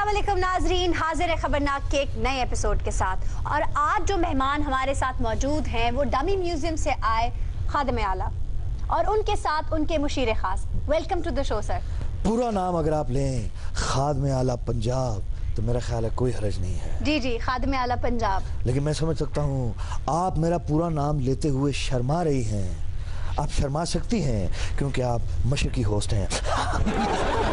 अस्सलाम वालेकुम नाजरीन, हाजिर है खबरनाक के एक नए एपिसोड के साथ। और आज जो मेहमान हमारे साथ मौजूद हैं वो डमी म्यूजियम से आए खादिम आला और उनके साथ उनके मुशीर खास। Welcome to the show sir. पूरा नाम अगर आप लें खादिम आला पंजाब तो मेरा ख्याल है कोई हर्ज नहीं है। जी जी, खादिम आला पंजाब। लेकिन मैं समझ सकता हूँ आप मेरा पूरा नाम लेते हुए शर्मा रही हैं। आप शर्मा सकती हैं क्योंकि आप मशरकी होस्ट हैं।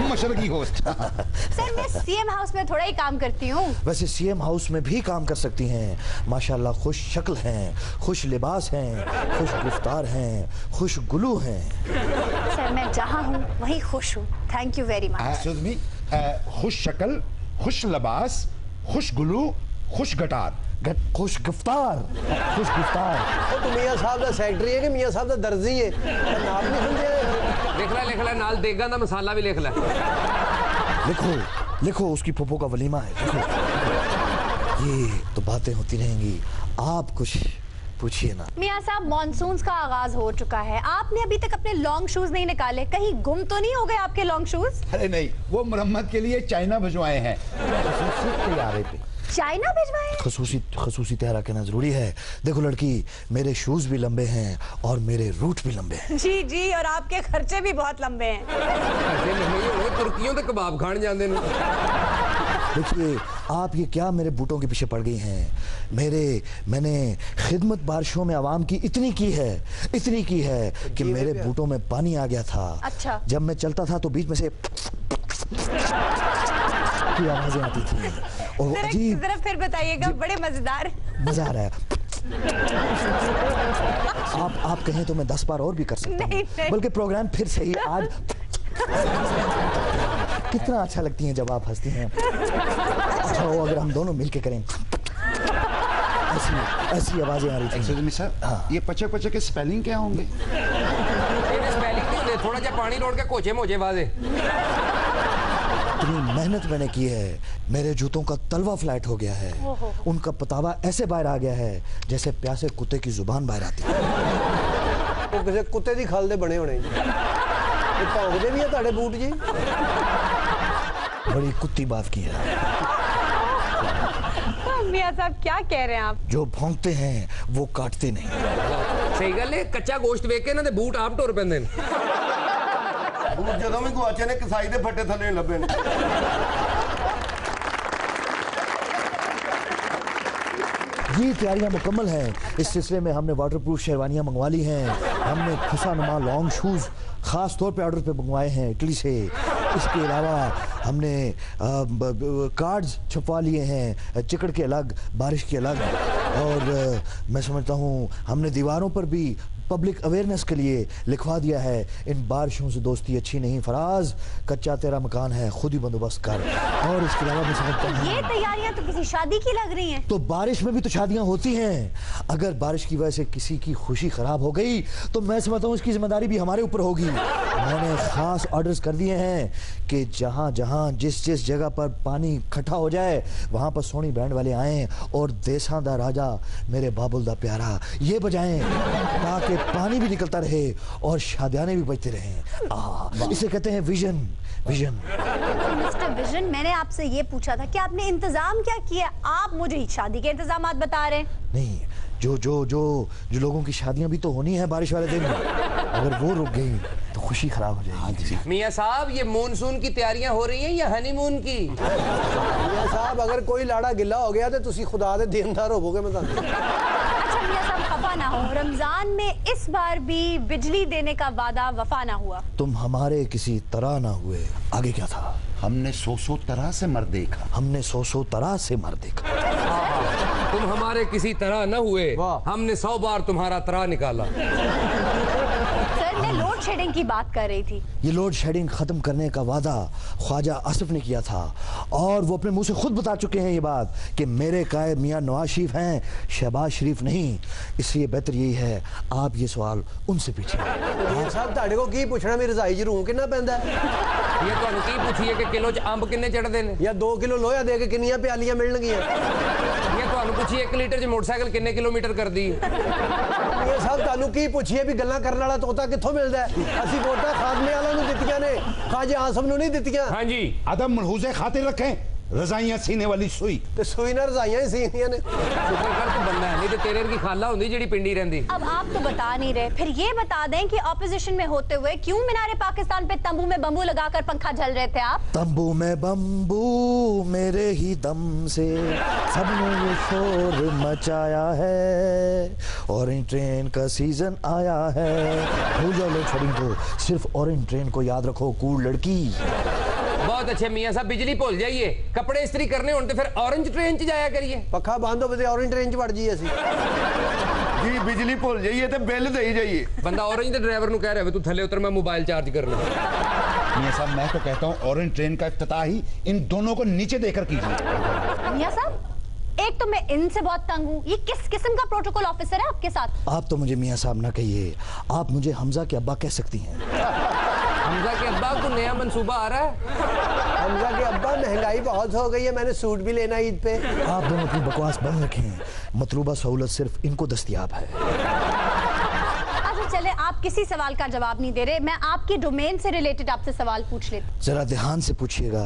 मशरकी होस्ट। सर मैं सीएम हाउस में थोड़ा ही काम करती हूँ। वैसे सीएम हाउस में भी काम कर सकती हैं। माशाल्लाह खुश शक्ल हैं, खुश लिबास हैं, खुश गिफ्तार हैं, खुश गुलू हैं। सर मैं जहाँ हूँ वहीं खुश हूँ। Thank you very much. खुश शक्ल, खुश लिबास, खुश गुलू, खुश गटार, खुश गिफ्तार, खुश गिफ्तार। तो मियां साहब का सेक्रेटरी है कि मियां साहब का दर्जी है? नाम नहीं समझे। लिख ले नाल देगा ना मसाला भी लिख ले। लिखो लिखो, उसकी फूफो का वलीमा है। लिखो। ये तो बातें होती रहेंगी, आप कुछ पूछिए ना। मियां साहब मॉनसून का आगाज हो चुका है, आपने अभी तक अपने लॉन्ग शूज नहीं निकाले, कहीं गुम तो नहीं हो गए आपके लॉन्ग शूज? अरे नहीं, वो मरम्मत के लिए चाइना भिजवाए हैं। चाइना भिजवाए? खसूसी तैयारा कहना जरूरी है। देखो लड़की, मेरे शूज भी लंबे हैं और मेरे रूट भी लंबे हैं। जी जी, और आपके खर्चे भी बहुत लंबे हैं। तुर्कियों के कबाब खान जाते हैं। देखिए आप ये क्या मेरे बूटों के पीछे पड़ गई हैं। मैंने खिदमत बारिशों में आवाम की इतनी की है कि मेरे बूटों में पानी आ गया था। अच्छा। जब मैं चलता था तो बीच में से की आवाजें आती थी और अजीब। जरा फिर बताइएगा, बड़े मजेदार। मजा आ रहा है। आप कहें तो मैं 10 बार और भी कर सकता हूँ, बल्कि प्रोग्राम फिर से ही आज। कितना अच्छा लगती हैं जब आप हंसती हैं। अच्छा हो अगर हम दोनों मिलके करें। ऐसी आवाजें आ रही थी। सर, हाँ। ये पचे पचे के स्पेलिंग क्या होंगे? स्पेलिंग थोड़ा सा पानी रोड के कोचे मोचे वाजे। इतनी मेहनत मैंने की है, मेरे जूतों का तलवा फ्लैट हो गया है। उनका पतावा ऐसे बाहर आ गया है जैसे प्यासे कुत्ते की जुबान बाहर आती है। तो किसी कुत्ते दी खाल दे बने होने। भौंकदे भी है ताड़े बूट जी। बड़ी कुत्ती बात की है। मियां साहब क्या कह रहे हैं आप? जो भौंकते हैं वो काटते नहीं। सही गल है, कच्चा गोश्त वेख के ना ते बूट आप टुर पैंदे ने। बूट जदों भी गुआचे ने कसाई दे फट्टे थल्ले लभे ने। ये तैयारियां मुकम्मल हैं। इस सिलसिले में हमने वाटरप्रूफ शेरवानियां मंगवा ली हैं। हमने खुशानुमा लॉन्ग शूज खास तौर पे ऑर्डर पे मंगवाए हैं इटली से। इसके अलावा हमने कार्ड्स छपवा लिए हैं, चिकड़ के अलग, बारिश के अलग। और मैं समझता हूँ हमने दीवारों पर भी पब्लिक अवेयरनेस के लिए लिखवा दिया है, इन बारिशों से दोस्ती अच्छी नहीं फराज, कच्चा तेरा मकान है, खुद ही बंदोबस्त कर। और इसके अलावा मैं समझता हूँ ये तैयारियां तो किसी शादी की लग रही हैं। तो बारिश में भी तो शादियां होती हैं। अगर बारिश की वजह से किसी की खुशी खराब हो गई तो मैं समझता हूँ इसकी जिम्मेदारी भी हमारे ऊपर होगी। मैंने खास ऑर्डर्स कर दिए हैं कि जहाँ जहाँ जिस जिस जगह पर पानी इकट्ठा हो जाए वहाँ पर सोनी बैंड वाले आएँ और देसा दा राजा मेरे बाबुल दा प्यारा ये बजाएं ताकि पानी भी निकलता रहे और शादियाने भी बजते रहें। इसे कहते हैं विजन। मिस्टर विजन, मैंने आपसे ये पूछा था कि आपने इंतजाम क्या किया, आप मुझे शादी के इंतजामात बता रहे हैं। नहीं, जो लोगों की शादियां भी तो होनी है बारिश वाले दिन, अगर वो रुक गई तो खुशी खराब हो जाएगी। मियां साहब ये मानसून की तैयारियां हो रही हैं या हनीमून की? मियां साहब अगर कोई लाड़ा गिला हो गया तो तुसी खुदा दे देनदार होवोगे। मैं अच्छा मियां साहब खफा ना हो, रमजान में इस बार भी बिजली देने का वादा वफा ना हुआ। तुम हमारे किसी तरह ना हुए। आगे क्या था? हमने 100 तरह से मर देखा। हमने 100 तरह से मर देखा। तुम हमारे किसी तरह न हुए, हमने 100 बार तुम्हारा तरा निकाला। सर मैं लोड शेडिंग की बात कर रही थी। ये लोड शेडिंग खत्म करने का वादा ख्वाजा आसिफ ने किया था और वो अपने मुंह से खुद बता चुके हैं ये बात कि मेरे कायद मियां नवाज शरीफ हैं, शहबाज शरीफ नहीं। इसलिए बेहतर यही है आप ये सवाल उनसे पूछिए। मियां साहब ताड़े को की पूछना, मेरी रजाई च रूह कितना पैंदा है? ये ਤੁਹਾਨੂੰ ਕੀ ਪੁੱਛੀਏ ਕਿ ਕਿਲੋ ਚ ਅੰਬ ਕਿੰਨੇ ਚੜਦੇ ਨੇ ਜਾਂ 2 ਕਿਲੋ ਲੋਹਾ ਦੇ ਕੇ ਕਿੰਨੀਆਂ ਪਿਆਲੀਆਂ ਮਿਲਣਗੀਆਂ? ਇਹ ਤੁਹਾਨੂੰ ਪੁੱਛੀਏ 1 ਲੀਟਰ ਚ ਮੋਟਰਸਾਈਕਲ ਕਿੰਨੇ ਕਿਲੋਮੀਟਰ ਕਰਦੀ ਹੈ? ਇਹ ਸਭ ਤੁਹਾਨੂੰ ਕੀ ਪੁੱਛੀਏ ਵੀ ਗੱਲਾਂ ਕਰਨ ਵਾਲਾ ਤੋਤਾ ਕਿੱਥੋਂ ਮਿਲਦਾ ਹੈ? ਅਸੀਂ ਵੋਟਾਂ ਖਾਦਮੇ ਵਾਲਿਆਂ ਨੂੰ ਦਿੱਤੀਆਂ ਨੇ, ਖਾਜੇ ਆਸਮ ਨੂੰ ਨਹੀਂ ਦਿੱਤੀਆਂ। ਹਾਂਜੀ अदब मनहूसे खातिर रखें, रजाइयां सीने वाली सुई। ਤੇ ਸੂਈ ਨਾਲ ਰਜ਼ਾਈਆਂ ਹੀ ਸੀਨੀਆਂ ਨੇ। शुक्र कर तू बंदा है, नहीं तो तेरे की खाला होंगी जेडी पिंडी रहंदी। अब आप तो बता नहीं रहे, फिर ये बता दें कि ऑपोजिशन में होते हुए क्यों मीनारे पाकिस्तान पे तंबू में बम्बू लगाकर पंखा झल रहे थे आप? तंबू में बम्बू मेरे ही दम से सबने ये शोर मचाया है, ऑरेंज ट्रेन का सीजन आया है। भूल जाओ लोड शेडिंग को, सिर्फ ऑरेंज ट्रेन को याद रखो कूल लड़की। बहुत अच्छे मियां साहब, बिजली भूल जाइए, कपड़े इस्त्री करने होने तो फिर ऑरेंज ट्रेन च जाया करिए। ਪੱਖਾ ਬੰਦ ਹੋਵੇ ਤੇ ਔਰੇਂਜ ਟ੍ਰੇਨ 'ਚ ਵੜ ਜਾਈਏ ਅਸੀਂ। जी बिजली भूल जाइए तो बिल दे जाइए। बंदा ऑरेंज के ड्राइवर को कह रहा है तू थले उतर, मैं मोबाइल चार्ज करना। मियां साहब मैं तो कहता हूँ ऑरेंज ट्रेन का इफ्तिताह ही इन दोनों को नीचे देकर कीजिए। मियां साहब, एक तो मैं इनसे बहुत तंग हूँ, ये किस किस्म का प्रोटोकॉल ऑफिसर है आपके साथ? आप तो मुझे मियां साहब ना कहिए, आप मुझे हमजा के अब्बा कह सकती हैं। हमजा के अब्बा को नया मंसूबा आ रहा है। हमजा के अब्बा महंगाई बहुत हो गई है, मैंने सूट भी लेना ईद पे। आप दोनों अपनी बकवास बंद रखें, मतलूबा सहूलत सिर्फ इनको दस्तयाब है। अच्छा चले, आप किसी सवाल का जवाब नहीं दे रहे, मैं आपकी डोमेन से रिलेटेड आपसे सवाल पूछ लेती। जरा ध्यान से पूछिएगा,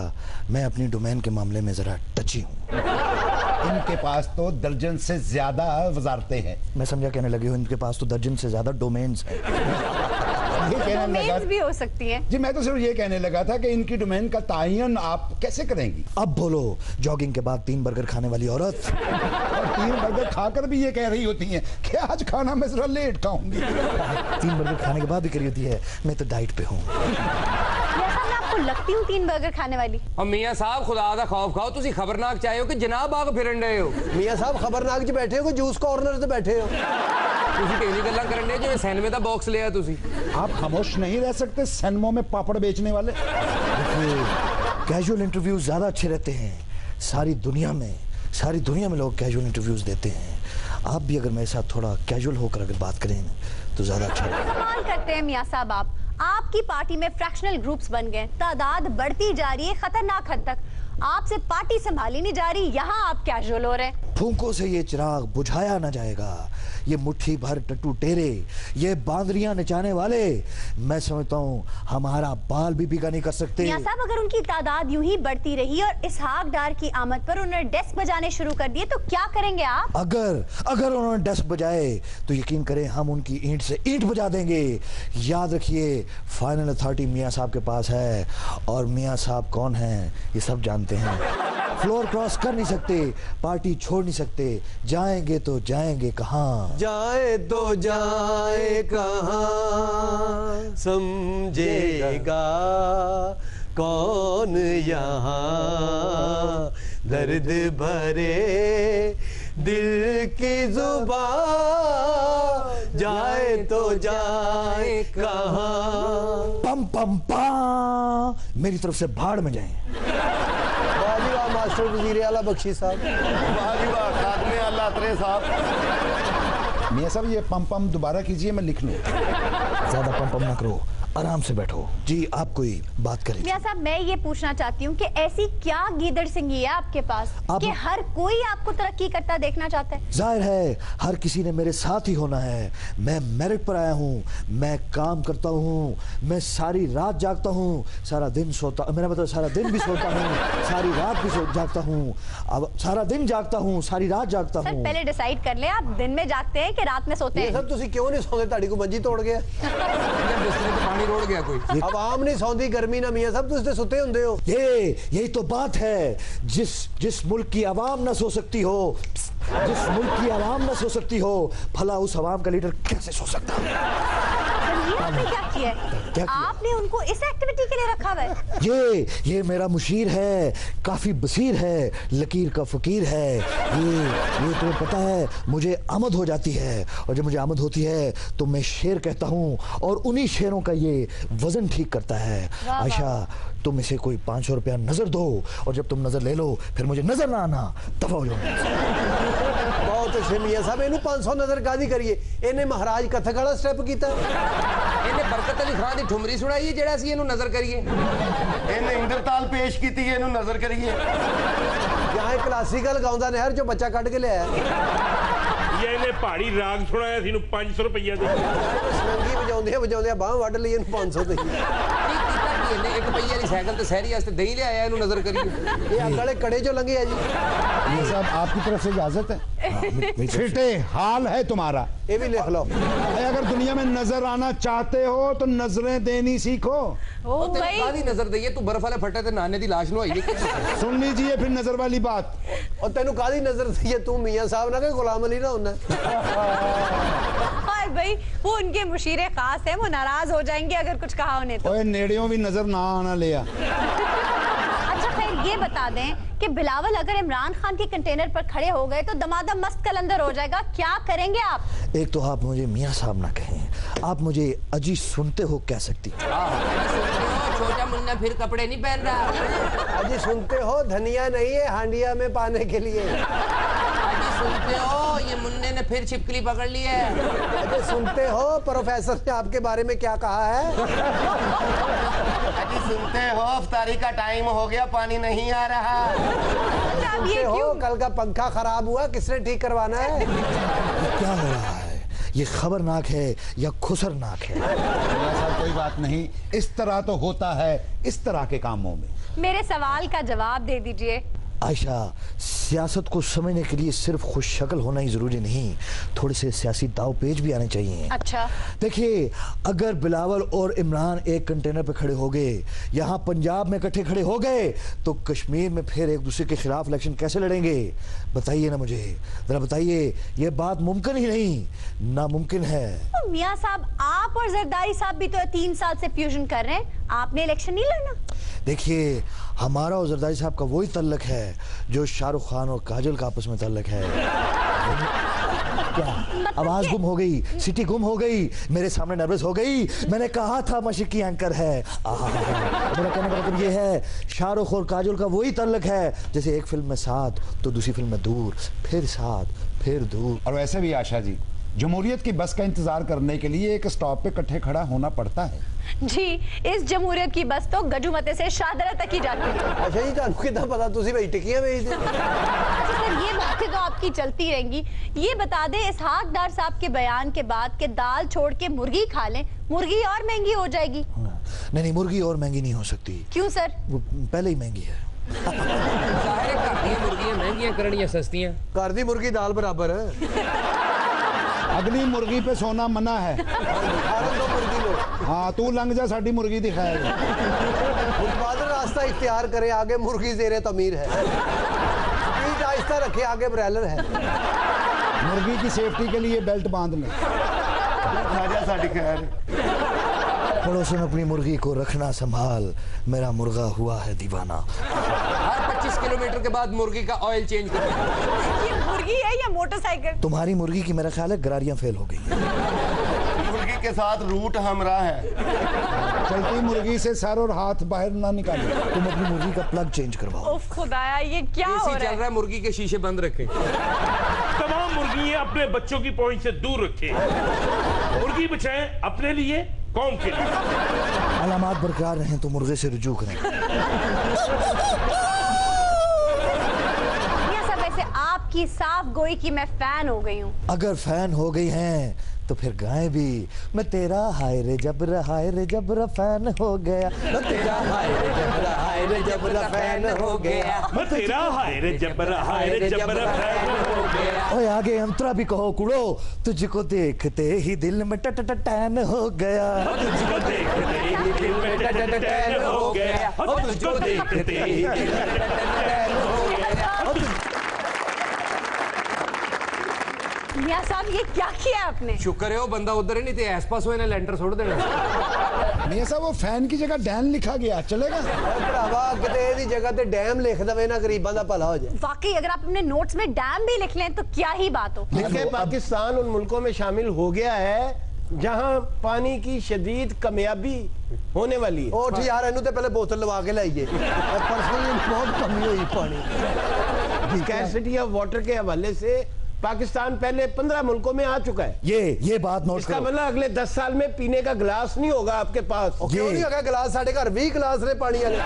मैं अपनी डोमेन के मामले में जरा टची हूँ। इनके पास तो दर्जन से ज्यादा वजारतें हैं। मैं समझा कहने लगे हूँ इनके पास तो दर्जन से ज्यादा डोमेन्स हैं। ये कहने लगा डोमेन्स भी हो सकती हैं। जी, मैं तो सिर्फ ये कहने लगा था कि इनकी डोमेन का तायन आप कैसे करेंगी। अब बोलो, जॉगिंग के बाद 3 बर्गर खाने वाली औरत और 3 बर्गर खाकर भी ये कह रही होती हैं कि आज खाना मैं जरा लेट खाऊंगी। 3 बर्गर खाने के बाद भी करी होती है मैं तो डाइट पे हूँ। ऐसा मैं आपको लगती हूँ 3 बर्गर खाने वाली? और मियां साहब खुदा दा खौफ खाओ, तुसी खबरनाक चाहे हो कि जनाब आग फिरन रहे हो। ਮੀਆਂ ਸਾਹਿਬ ਖਬਰਨਾਕ 'ਚ ਬੈਠੇ ਹੋ ਕਿ ਜੂਸ ਕਾਰਨਰ ਤੇ ਬੈਠੇ ਹੋ? तुसी किहड़ी गल्लां करन दे जिवें सिनेमे दा बॉक्स लिया तुसी। आप खामोश नहीं रह सकते सैनमो में पापड़ बेचने वाले। देखिए, कैजुअल इंटरव्यूज ज्यादा अच्छे रहते हैं। सारी दुनिया में लोग कैजुअल इंटरव्यूज देते हैं। आप भी अगर मेरे साथ थोड़ा कैजुअल होकर अगर बात करें तो ज्यादा अच्छा लगेगा। कमाल करते हैं मियां साहब आप। आपकी पार्टी में फ्रैक्शनल ग्रुप्स बन गए, तादाद बढ़ती जा रही है खतरनाक हद तक। आपसे पार्टी संभाली नहीं जा रही, यहाँ आप कैजुअल हो रहे हैं। फूंकों से ये चिराग बुझाया न जाएगा। ये मुट्ठी भर टट्टू टेरे, ये बांदरियां नचाने वाले, मैं समझता हूँ हमारा बाल भी भीगा नहीं कर सकते। मियां साहब, अगर उनकी तादाद यूं ही बढ़ती रही और इसहाक डार की आमद पर उन्होंने डेस्क बजाने शुरू कर दिए तो क्या करेंगे आप? अगर उन्होंने डेस्क बजाए तो यकीन करें हम उनकी ईंट से ईंट बजा देंगे। याद रखिए, फाइनल अथॉरिटी मियां साहब के पास है और मियां साहब कौन हैं ये सब जानते हैं। फ्लोर क्रॉस कर नहीं सकते, पार्टी छोड़ नहीं सकते, जाएंगे तो जाएंगे कहाँ? जाए तो जाए कहाँ, समझेगा कौन यहाँ, दर्द भरे दिल की जुबान, जाए तो जाए कहाँ। पम पम पा, मेरी तरफ से भाड़ में जाएं। मास्टर वजीर आला बख्शी साहब। वाह जी वाह, खादमे आला अतरे साहब। मियां साहब ये पम पम दोबारा कीजिए, मैं लिख लूं। ज्यादा पम पम ना करो, आराम से बैठो। जी आप कोई बात करें। मियां साहब, मैं ये पूछना चाहती हूँ कि ऐसी क्या गीदड़ सिंगी है आपके पास कि हर कोई आपको तरक्की करता देखना चाहता है? जाहिर है हर किसी ने मेरे साथ ही होना है। मैं मेरिट पर आया हूँ, मैं काम करता हूँ, मैं सारी रात जागता हूँ, सारा दिन सोता, मेरा मतलब सारा दिन भी सोता हूँ, सारी रात भी जागता हूँ, अब सारा दिन जागता हूँ, सारी रात जागता सर हूँ। पहले डिसाइड कर ले, आप दिन में जागते हैं कि रात में सोते हैं? सब तुसी क्यों नहीं सोते? ताड़ी को मंजी तोड़ गया, पानी रोड़ गया कोई। आवाम नहीं सौंदी गर्मी ना मियां साहब, तुसी सुते हुंदे हो। यही तो बात है, जिस मुल्क की आवाम न सो सकती हो, जिस मुल्क की आवाम न सो सकती हो, भला उस आवाम का लीडर कैसे सो सकता है? आपने क्या किया है? क्या किया? आपने उनको इस एक्टिविटी के लिए रखा हुआ है? ये मेरा मुशीर है, काफी बसीर है, लकीर का फकीर है। ये तुम्हें पता है, मुझे आमद हो जाती है और जब मुझे आमद होती है तो मैं शेर कहता हूँ और उन्हीं शेरों का ये वजन ठीक करता है। आयशा, तुम इसे कोई 500 रुपया नजर दो और जब तुम नजर ले लो फिर मुझे नजर ना आना, दफा हो जाओ। बहुत अच्छे मियां साहब, इन्हें 500 नजर कादी करिए, इन्हें महाराज कथक वाला स्टेप कीता। इन्हें बरकत अली खान दी ठुमरी सुनाई है जेड़ा सी इन्हू नजर करिए। इन्हें इंद्रताल पेश की थी, इन्हू नजर करिए। यहाँ क्लासिकल गाउंदा नहर चो बच्चा कट के लिया ये इन्हें पहाड़ी राग सुनाया सी 500 रुपया दे। सरंगी बजाउंदे बांह वड्ड लई 500 दी। ਇਹਨੇ ਇੱਕ ਪਹੀਏ ਵਾਲੀ ਸਾਈਕਲ ਤੇ ਸ਼ਹਿਰੀ ਵਾਸਤੇ ਦਹੀਂ ਲਿਆਇਆ ਇਹਨੂੰ ਨਜ਼ਰ ਕਰੀਏ ये अगले कड़े जो लगे है जी ये सब आपकी तरफ से इजाजत है फिटे हाल है तुम्हारा ये भी लिख लो अगर दुनिया में नजर आना चाहते हो तो नजरें देनी सीखो ओ भाई ਕਾਹਦੀ ਨਜ਼ਰ ਦਈਏ ਤੂੰ ਬਰਫ ਵਾਲੇ ਫੱਟੇ ਤੇ ਨਾਨੇ ਦੀ ਲਾਸ਼ ਨੂੰ ਆਈਏ सुन लीजिए फिर नजर वाली बात और तेनू कादी नजर दी है तू मियां साहब ना के गुलाम अली ना होना और भाई वो उनके मुशीरे खास है, वो नाराज हो जाएंगे अगर कुछ कहा उन्हें तो। ओए नेड़ियों भी नजर ना आना लिया अच्छा खैर ये बता दें कि बिलावल अगर इमरान खान के कंटेनर पर खड़े हो गए तो दमादम मस्त कलंदर हो जाएगा, क्या करेंगे आप? एक तो आप मुझे मियाँ साहब ना कहें, आप मुझे अजी सुनते हो कह सकती। छोटा मुन्ना फिर कपड़े नहीं पहन रहा अजी सुनते हो धनिया नहीं है हांडिया में पाने के लिए अजी सुनते हो ये मुन्ने ने फिर छिपकली पकड़ ली है अजी सुनते हो प्रोफेसर ने आपके बारे में क्या कहा है अजी सुनते हो अफ्तारी का टाइम हो गया पानी नहीं आ रहा अब ये सुनते हो क्यों? कल का पंखा खराब हुआ किसने ठीक करवाना है क्या हो रहा है? ये खबरनाक है या खुसरनाक है? ऐसा कोई बात नहीं इस तरह तो होता है इस तरह के कामों में मेरे सवाल का जवाब दे दीजिए। आयशा, सियासत को समझने के लिए सिर्फ खुश शक्ल होना ही जरूरी नहीं, थोड़े से सियासी दाव पेच भी आने चाहिए। अच्छा देखिए, अगर बिलावल और इमरान एक कंटेनर पे खड़े हो गए, यहाँ पंजाब में इकट्ठे खड़े हो गए, तो कश्मीर में फिर एक दूसरे के खिलाफ इलेक्शन कैसे लड़ेंगे? बताइए ना मुझे, जरा बताइए। ये बात मुमकिन ही नहीं, नामुमकिन है। तो मियाँ साहब, आप और जरदारी साहब भी तो 3 साल से फ्यूजन कर रहे हैं, आपने इलेक्शन नहीं लड़ना? देखिए, हमारा और जरदारी साहब का वही तल्लक है जो शाहरुख खान और काजल का आपस में तल्लक है। क्या आवाज गुम हो गई, सिटी गुम हो गई, मेरे सामने नर्वस हो गई। मैंने कहा था मशिकी एंकर है। मेरा कहने का मतलब ये है, शाहरुख और काजल का वही तल्लक है जैसे एक फिल्म में साथ तो दूसरी फिल्म में दूर, फिर साथ फिर दूर। और वैसे भी आशा जी, जमहूरियत की बस का इंतजार करने के लिए एक स्टॉप पे इकट्ठे खड़ा होना पड़ता है। जी, इस जमहूरियत की बस तो गजुमते से शाहदरा तक ही जाती है। अच्छा जी ਤੁਹਾਨੂੰ ਕਿਦਾਂ ਪਤਾ ਤੁਸੀਂ भाई टिकियां बेचते अच्छा सर, ये बातें तो आपकी चलती रहेंगी। ये बता दें इसहाक डार साहब के बयान के बाद कि दाल छोड़ के मुर्गी खा लें, मुर्गी और महंगी हो जाएगी। नहीं, मुर्गी और महंगी नहीं हो सकती, क्यों सर? वो पहले ही महंगी है। सारे घर दी मुर्गियां महंगियां करनियां सस्तियां घर दी मुर्गी दाल बराबर है अगली मुर्गी पे सोना मना है। खाने दो मुर्गी लो हाँ तू लंघ जा साडी मुर्गी दिखाएगा। उत्पादन रास्ता इख्तियार करे आगे मुर्गी ज़ेरे तमीर है स्पीड आहिस्ता रखे आगे ब्रैलर है मुर्गी की सेफ्टी के लिए बेल्ट बांध ले। खाजा साडी खैर पड़ोसन अपनी मुर्गी को रखना संभाल, मेरा मुर्गा हुआ है दीवाना। हर 25 किलोमीटर के बाद मुर्गी का ऑयल चेंज कर ये मुर्गी है या मोटरसाइकिल? तुम्हारी मुर्गी की मेरा ख्याल है गरारियां फेल हो गई। मुर्गी के साथ रूट हमरा है चलती मुर्गी से सर और हाथ बाहर ना निकाले। तुम अपनी मुर्गी का प्लग चेंज करवाओ। उफ खुदाया, ये क्या हो एसी रहा चल है? रहा है, मुर्गी के शीशे बंद रखें। तमाम मुर्गियां अपने बच्चों की पहुंच से दूर रखें। मुर्गी बचाएं अपने लिए, कौम के लिए। अलामात बरकरार रहें तो मुर्गे से रुजू करें। मियां साहब, वैसे आपकी साफ गोई की मैं फैन हो गई हूँ। अगर फैन हो गई हैं तो फिर गाएं भी। मैं तेरा हाय रे जबरा फैन हो गया। मैं तेरा हाय रे जबरा फैन हो गया मैं तेरा हाय रे जबरा फैन हो गया। ओए आगे अंतरा भी कहो कुड़ो, तुझको देखते ही दिल में टैन हो गया। तुझको देखते ही दिल में टैन हो गया। तुझको देखते ही दिल में टैन हो गया। मियां साहब, ये क्या किया आपने? शुक्र है वो बंदा उधर ही नहीं थे, आसपास हुए ना लेंटर छोड़ देना। मियां साहब वो फैन की जगह डैन लिखा गया, चलेगा? भरावा किते दी जगह ते डैम लिख दवे ना गरीबां दा भला हो जाए वाकई अगर आप अपने नोट्स में डैम भी लिख लें तो क्या ही बात हो। देखिए पाकिस्तान उन मुल्कों में शामिल हो गया है जहां पानी की शदीद कमियाबी होने वाली है। और यार इन्हों ते पहले बोतल लगा के लाइए, पर्सनली बहुत कमी हुई पानी स्कैर्सिटी ऑफ वाटर के हवाले से पाकिस्तान पहले 15 मुल्कों में आ चुका है। ये बात नोट इसका करो। मतलब अगले 10 साल में पीने का गिलास नहीं होगा आपके पास। क्यों नहीं होगा गिलास? साढ़े घर 20 गिलास ने पानी वाले।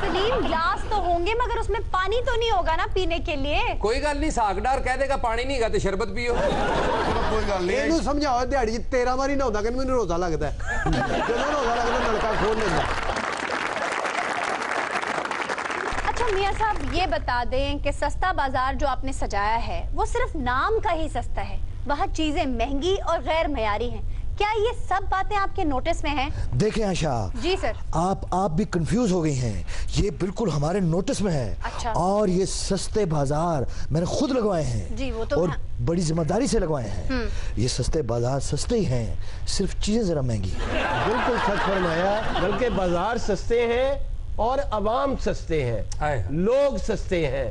सलीम ग्लास तो होंगे मगर उसमें पानी तो नहीं होगा ना पीने के लिए। कोई गल नहीं, सागडार कह देगा पानी नहीं गा तो शरबत पियो। कोई गल नहीं ਇਹਨੂੰ ਸਮਝਾਓ ਦਿਹਾੜੀ 13 ਵਾਰੀ ਨਹਾਉਂਦਾ ਕਿ ਮੈਨੂੰ ਰੋਜ਼ਾ ਲੱਗਦਾ ਜਦੋਂ ਰੋਜ਼ਾ ਲੱਗਦਾ ਨਲਕਾ ਖੋਲ ਲੈਂਦਾ। अच्छा मियां साहब ये बता दें कि सस्ता बाजार जो आपने सजाया है वो सिर्फ नाम का ही सस्ता है, वहाँ चीजें महंगी और गैर मयारी हैं। क्या ये सब बातें आपके नोटिस में हैं? देखें आशा, जी सर। आप भी कंफ्यूज हो गई हैं। ये बिल्कुल हमारे नोटिस में है। अच्छा। और ये सस्ते बाजार मैंने खुद लगवाए हैं। जी, वो तो और बड़ी जिम्मेदारी से लगवाए हैं। ये सस्ते बाजार सस्ते ही हैं, सिर्फ चीजें जरा महंगी हैं। बिल्कुल सच फरमाया, बल्कि बाजार सस्ते हैं और अवाम सस्ते हैं, लोग सस्ते हैं।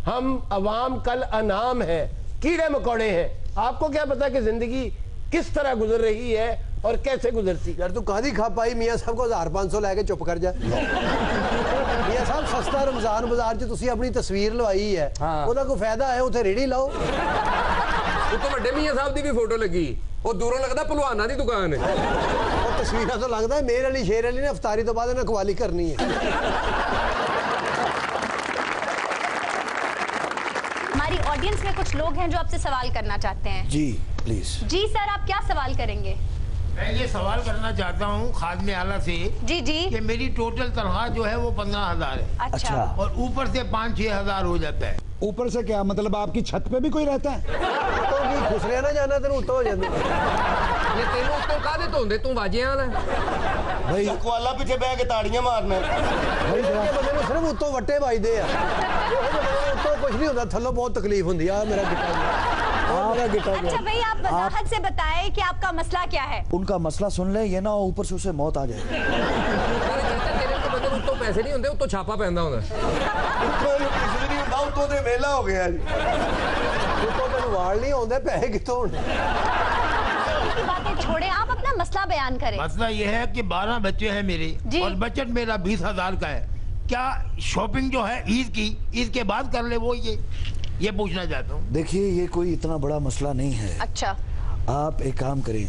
हम अवाम कल अनाम है, कीड़े मकोड़े हैं। आपको क्या पता कि जिंदगी किस तरह गुजर रही है और कैसे गुजरती। यार तू कादी खा पाई मियां साहब को 1500 लेके चुप कर जा। मियां साहब सस्ता रमजान बाजार च तुसी अपनी तस्वीर लवाई है, ਉਹਦਾ ਕੋਈ ਫਾਇਦਾ ਹੈ ਉੱਥੇ ਰੇੜੀ ਲਾਓ। ਉੱਤੋਂ ਵੱਡੇ ਮੀਆਂ ਸਾਹਿਬ ਦੀ ਵੀ ਫੋਟੋ ਲੱਗੀ, ਉਹ ਦੂਰੋਂ ਲੱਗਦਾ ਭਲਵਾਨਾਂ ਦੀ ਦੁਕਾਨ ਹੈ। ਉਹ ਤਸਵੀਰਾਂ ਤੋਂ ਲੱਗਦਾ ਮੇਰੇ ਵਾਲੀ ਸ਼ੇਰ ਵਾਲੀ ਨੇ ਇਫਤਾਰੀ ਤੋਂ ਬਾਅਦ ਇਹਨਾਂ ਕਵਾਲੀ ਕਰਨੀ ਹੈ। हमारी ऑडियंस में कुछ लोग हैं जो आपसे सवाल करना चाहते हैं। जी प्लीज। जी सर, आप क्या सवाल करेंगे? मैं ये सवाल करना चाहता हूँ खाद्य आला से जी जी कि मेरी टोटल तनख्वाह जो है वो 15,000 है। अच्छा। और ऊपर से 5-6 हजार हो जाता है। ऊपर से क्या मतलब, आपकी छत पे भी कोई रहता है? तो भी खुसरिया ना जाना तेन उत्तो हो जाती। ये तेनू उत्तों कादे धोंदे, तू वाजियां वाला भाई कुआला पीछे बह के ताड़ियां मारना। भाई बंदे ਨੂੰ ਸਿਰਫ ਉੱਤੋਂ ਵੱਟੇ ਵੱਜਦੇ ਆ, ਉੱਤੋਂ कुछ नहीं होता, थल्लों बहुत तकलीफ होती है। मेरा गिटा मेरा गिटा। अच्छा भाई, आप वजाहत से बताएं कि आपका मसला क्या है? उनका मसला सुन ले, ये ना हो ऊपर से उसे मौत आ जाए। तेरे को बंदे उत्तों पैसे नहीं होंगे, उत्तों छापा पैंदा होंदा। ਉੱਤੋਂ ਨੂੰ ਕਿਸੇ ਨਹੀਂ ਹੁੰਦਾ, ਉੱਤੋਂ ਦੇ ਵੇਲਾ ਹੋ ਗਿਆ ਜੀ। ਉੱਤੋਂ ਤੈਨੂੰ ਵਾਲ ਨਹੀਂ ਆਉਂਦੇ, ਪੈਸੇ ਕਿੱਥੋਂ ਹੋਣੇ? बातें छोड़े, आप अपना मसला बयान करें। मसला ये है कि 12 बच्चे हैं मेरे और बजट मेरा 20,000 का है। क्या शॉपिंग जो है ईद की, ईद के बाद कर ले वो, ये पूछना चाहता हूँ। देखिए ये कोई इतना बड़ा मसला नहीं है। अच्छा। आप एक काम करें,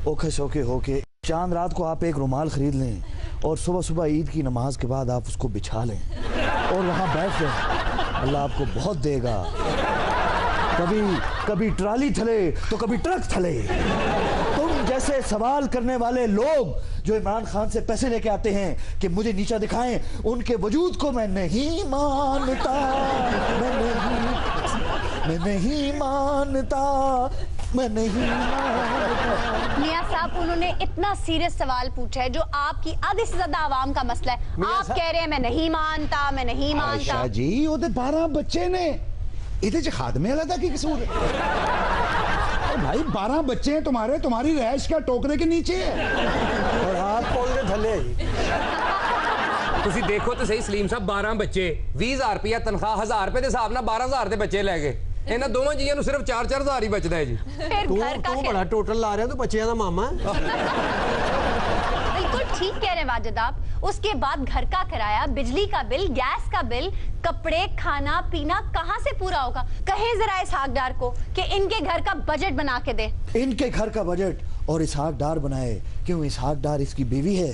ओखे सोखे होके चांद रात को आप एक रुमाल खरीद लें और सुबह सुबह ईद की नमाज के बाद आप उसको बिछा लें और वहाँ बैठ जाएं। अल्लाह आपको बहुत देगा। कभी ट्राली थले तो कभी ट्रक थले। तुम जैसे सवाल करने वाले लोग जो इमरान खान से पैसे लेके आते हैं कि मुझे नीचा दिखाएं, उनके वजूद को मैं नहीं मानता, मैं नहीं मानता। मियां साहब, उन्होंने इतना सीरियस सवाल पूछा है जो आपकी आधे से ज्यादा आवाम का मसला है। आप कह रहे हैं मैं नहीं मानता, मैं नहीं मानता। आयशा जी, ओदे 12 बच्चे ने, इधे च खादमे वाला दा की कसूर है? भाई 12 बच्चे हैं तुम्हारे, तुम्हारी रैश क्या टोकरे के नीचे है? और हाथ पोल के थले ਤੁਸੀਂ ਦੇਖੋ ਤੇ ਸਹੀ ਸਲੀਮ ਸਾਹਿਬ, 12 ਬੱਚੇ, 20,000 ਰੁਪਇਆ ਤਨਖਾਹ, 1,000 ਰੁਪਏ ਦੇ ਹਿਸਾਬ ਨਾਲ 12,000 ਦੇ ਬੱਚੇ ਲੈ ਗਏ। ਇਹਨਾਂ ਦੋਵਾਂ ਜੀਆਂ ਨੂੰ ਸਿਰਫ 4-4,000 ਹੀ ਬਚਦਾ ਹੈ ਜੀ। तू बड़ा टोटल ला रहा है, तू बच्चियां दा मामा। बिल्कुल ठीक कह रहे हैं वाजिद आप। उसके बाद घर का किराया, बिजली का बिल, गैस का बिल, कपड़े, खाना पीना कहाँ से पूरा होगा? कहें जरा इसहाक डार को कि इनके घर का बजट बना के दे। इनके घर का बजट और इसहाक डार बनाए। क्यों इसहाक डार इसकी बीवी है?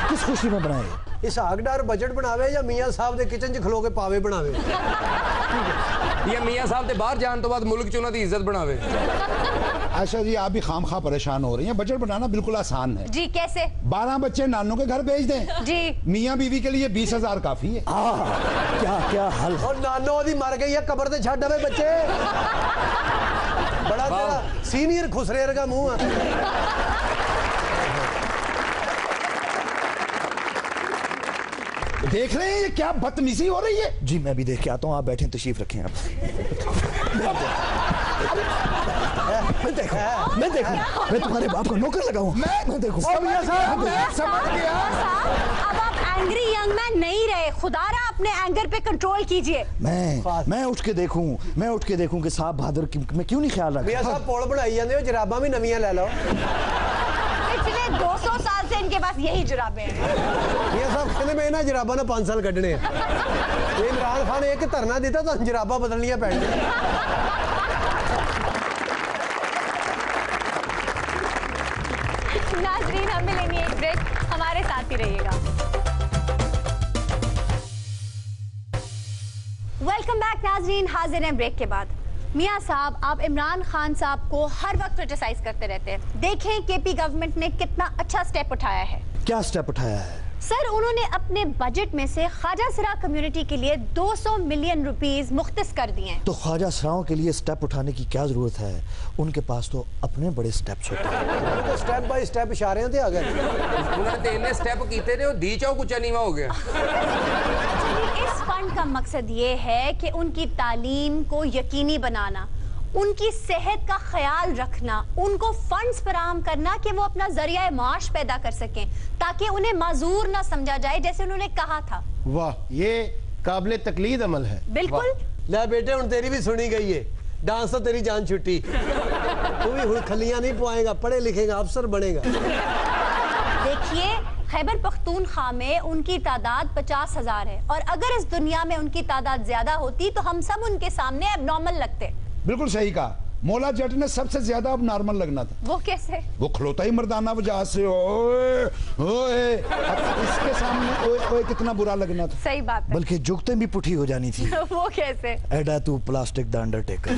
किस खुशी में बनाए? इसहाक डार बजट बनावे या मियां साहब दे किचन च खलो के पावे बनावे? या मियां साहब दे बाहर जान तो बाद मुल्क च उन्हां दी इज्जत बनावे। आयशा जी, आप भी खामखा परेशान हो रही हैं। बजट बनाना बिल्कुल आसान है। जी कैसे? 12 बच्चे नानों के घर भेज दें। जी। मियां बीवी के लिए 20,000 काफी है। क्या हल? और नानो दी मर गई है, कब्र ते छड्ड आवे बच्चे। बड़ा तेरा सीनियर खुसरेर का मुंह है। देख रहे हैं ये क्या बदतमीजी हो रही है? जी मैं भी देख के आता हूँ, आप बैठे, तशरीफ रखें आप। मैं देखूं, मैं तुम्हारे बाप को नौकर लगाऊं। मैं देखूं। समझ गया। अब आप एंग्री यंग मैन नहीं रहे, खुदारा अपने एंगर पे कंट्रोल कीजिए। मैं उठ के देखूं कि साहब बहादुर मैं क्यों नहीं ख्याल रखा। मियां साहब पोल बनाई जाते हो, जराबा भी नवियां ले लो। पिछले 200 साल से इनके पास यही जुराबे हैं। मियां साहब कहते मैं ना जराबा ना 5 साल कटने। इमरान खान एक धरना दिता तो जराबा बदलनियां पैणियां। नाज़रीन, हमें लेनी एक ब्रेक, हमारे साथ ही रहिएगा। बैक नाज़रीन, हाजिर हैं ब्रेक के बाद। मियां साहब, आप इमरान खान साहब को हर वक्त क्रिटिसाइज करते रहते हैं। देखें केपी गवर्नमेंट ने कितना अच्छा स्टेप उठाया है। क्या स्टेप उठाया है? सर, उन्होंने अपने बजट में से ख्वाजा सरा कम्युनिटी के लिए 200 मिलियन रुपीस मुख्तस कर दिए हैं। तो ख्वाजा सराओं के लिए स्टेप उठाने की क्या जरूरत है? उनके पास तो अपने बड़े स्टेप्स होते हैं। तो स्टेप बाय स्टेप इशारे होते आ गए। उन्होंने तो इतने स्टेप कीते ने, दी चाहो कुछ नीवा हो गया। इस फंड का मकसद ये है कि उनकी तालीम को यकीनी बनाना, उनकी सेहत का ख्याल रखना, उनको फंड्स फराहम करना कि वो अपना जरिया माश पैदा कर सकें, ताकि उन्हें माजूर ना समझा जाए, जैसे उन्होंने कहा था। वाह, ये काबिले तकलीद अमल है। बिल्कुल। ले बेटे, हुण तेरी भी सुनी गई है। डांस तो तेरी जान छुट्टी। तू भी हुण खलियां नहीं पवाएगा, पढ़े लिखेगा, अफसर बनेगा। देखिए, खैबर पख्तूनख्वा में उनकी तादाद 50,000 है, और अगर इस दुनिया में उनकी तादाद ज्यादा होती तो हम सब उनके सामने एबनॉर्मल लगते। बिल्कुल सही कहा। मौला जट ने सबसे ज्यादा अब नॉर्मल लगना था। वो कैसे? वो खलोता ही मर्दाना वजह से ओए ओए, अब इसके सामने ओए ओए कितना बुरा लगना था। सही बात है। बल्कि जुगते भी पुठी हो जानी थी। वो कैसे? एडा तू प्लास्टिक द अंडरटेकर।